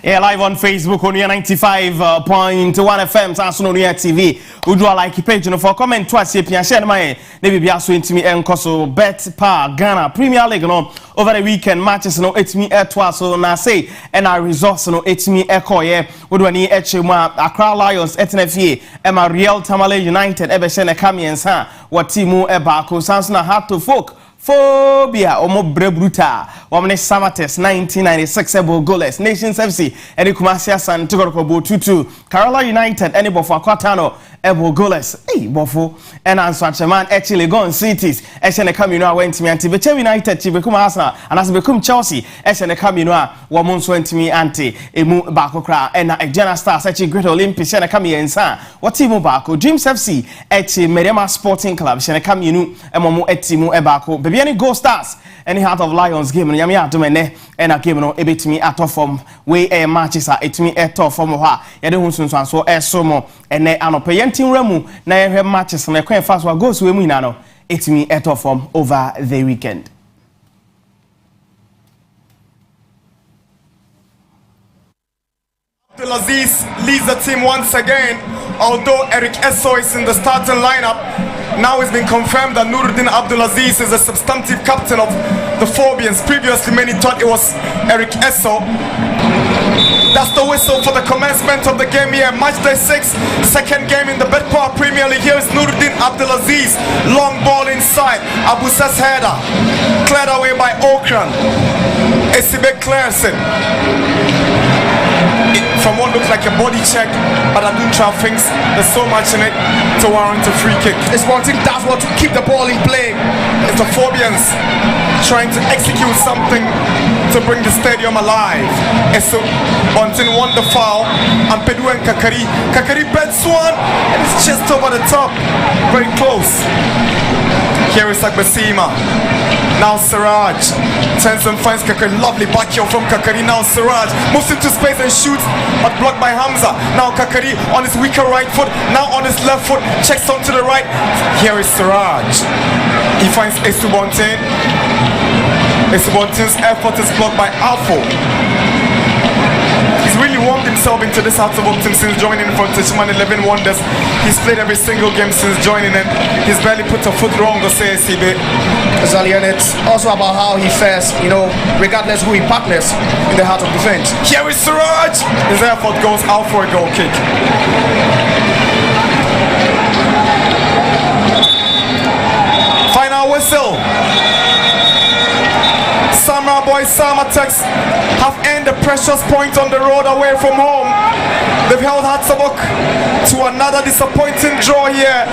Yeah, live on Facebook, Onua 95.1 FM, Samson Onua TV. We do a like page, you know, for comment twice, if you share my maybe be also into me and Koso Bet Pa Ghana Premier League, you know, over the weekend matches, you know, it's me air twice, so now say, and our results, you know, it's me echo, yeah. We do any Echema, Accra Lions, Etnefie, Emma Real Tamale United, Ebeshene Kamiens, what Timu Ebako, Samson had to folk. Phobia omo brebruta wamne Samates 1996 ebo goalless Nations FC eni Kumasi Asan Tigoroko bo 2-2 Kerala United eni bofo Akwatano ebo goalless bofo ena Answacheman actually gone cities eshene kamino a wentimi anti Beche United chibekum Arsenal anase bekum Chelsea eshene kamino a womonso wentimi anti emu baako kra ena Ejana Stars echi Great Olympics eshene kamiyensa watimu baako Dreams FC echi Merema Sporting Club eshene kamino emomo etimu baako bebi any Go Stars any Heart of Lions game nyame adomene ena game no ebetimi atofom we matches a etimi etofom ha yede hunsunso so esomo ene anope yentin ramu na yehwe matches na kwen fast wa goals we mu ina no etimi etofom over the weekend. Abdulaziz leads the team once again, although Eric Esso is in the starting lineup. Now it's been confirmed that Nuruddin Abdulaziz is a substantive captain of the Phobians. Previously, many thought it was Eric Esso. That's the whistle for the commencement of the game here. Matchday 6, second game in the Betpower Premier League. Here is Nuruddin Abdulaziz. Long ball inside. Abu Sas header. Cleared away by Okran. Esibe clears it. From what looks like a body check, but Aduntra thinks there's so much in it to warrant a free kick. It's one thing that's what to keep the ball in play. It's the Phobians trying to execute something to bring the stadium alive. It's Bontin won the foul, and Pedu and Kakari bets one, and it's just over the top, very close. Here is Akbasima. Now Siraj turns and finds Kakari. Lovely back heel from Kakari. Now Siraj moves into space and shoots, but blocked by Hamza. Now Kakari on his weaker right foot. Now on his left foot. Checks onto the right. Here is Siraj. He finds Esubontin. Esubontin's effort is blocked by Alfo. He's really warmed himself into this Hearts of Oak team since joining for Tishman 11 Wonders. He's played every single game since joining in. He's barely put a foot wrong or say CB. Exactly, and it's also about how he fares, regardless who he partners in the heart of defense. Here is Suraj. His effort goes out for a goal kick. Final whistle. Samra boys, Samatex have earned a precious point on the road away from home. They've held Hearts of Oak to another disappointing draw here.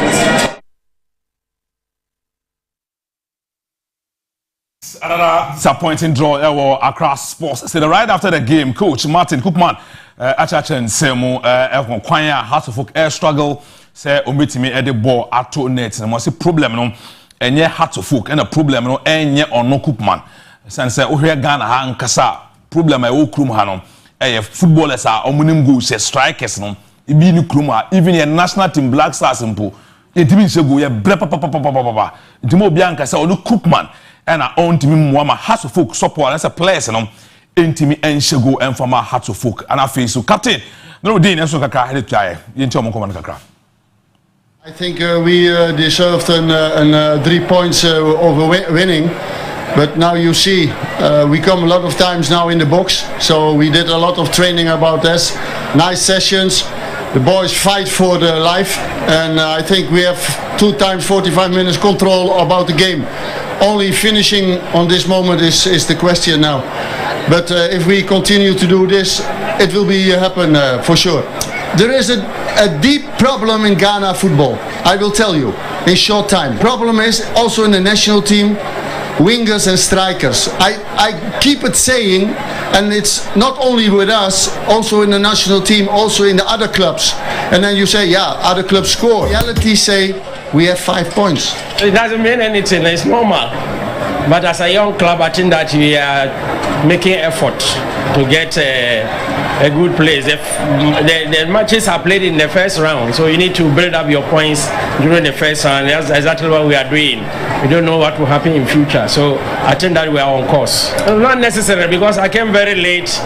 Another disappointing draw across sports. So right after the game, Coach Martin Koopman, Achachen Semu, Kwanya, Hearts of Oak air struggle, say omitimi at the ball at 2 nets. And what's the problem? No, and yeah, Hearts of Oak, and a problem, no, and yeah, or no Koopman. Sense ohwe Ghana ha nkasa problem e wo krum ha no footballers are omunim go say strikers no ibi ni krum ha even your national team Black Stars mpo yetimi nse go ye bre papa ntimo obi ankasa onu Koopman and on timi mwama Hearts of Oak support as a players no ntimi ense go enfama Hearts of Oak and afi so captain no dey enso kakra head try yenti omo command kakra. I think we deserved an 3 points over winning. But now you see, we come a lot of times now in the box, so we did a lot of training about this. Nice sessions, the boys fight for their life, and I think we have 2 times 45 minutes control about the game. Only finishing on this moment is the question now. But if we continue to do this, it will be happen for sure. There is a deep problem in Ghana football, I will tell you, in short time. Problem is also in the national team, wingers and strikers. I keep it saying, and it's not only with us, also in the national team, also in the other clubs. And then you say, yeah, other clubs score. Reality say, we have 5 points. It doesn't mean anything, it's normal. But as a young club, I think that we are making effort to get a good place. The matches are played in the first round, so you need to build up your points during the first round. That's exactly what we are doing. We don't know what will happen in future, so I think that we are on course. Not necessarily, because I came very late,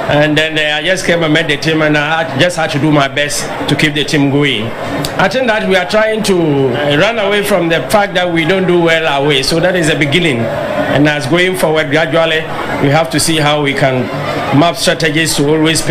and then I just came and met the team, and I just had to do my best to keep the team going. I think that we are trying to run away from the fact that we don't do well away, so that is the beginning. And as going forward gradually, we have to see how we can map strategies to always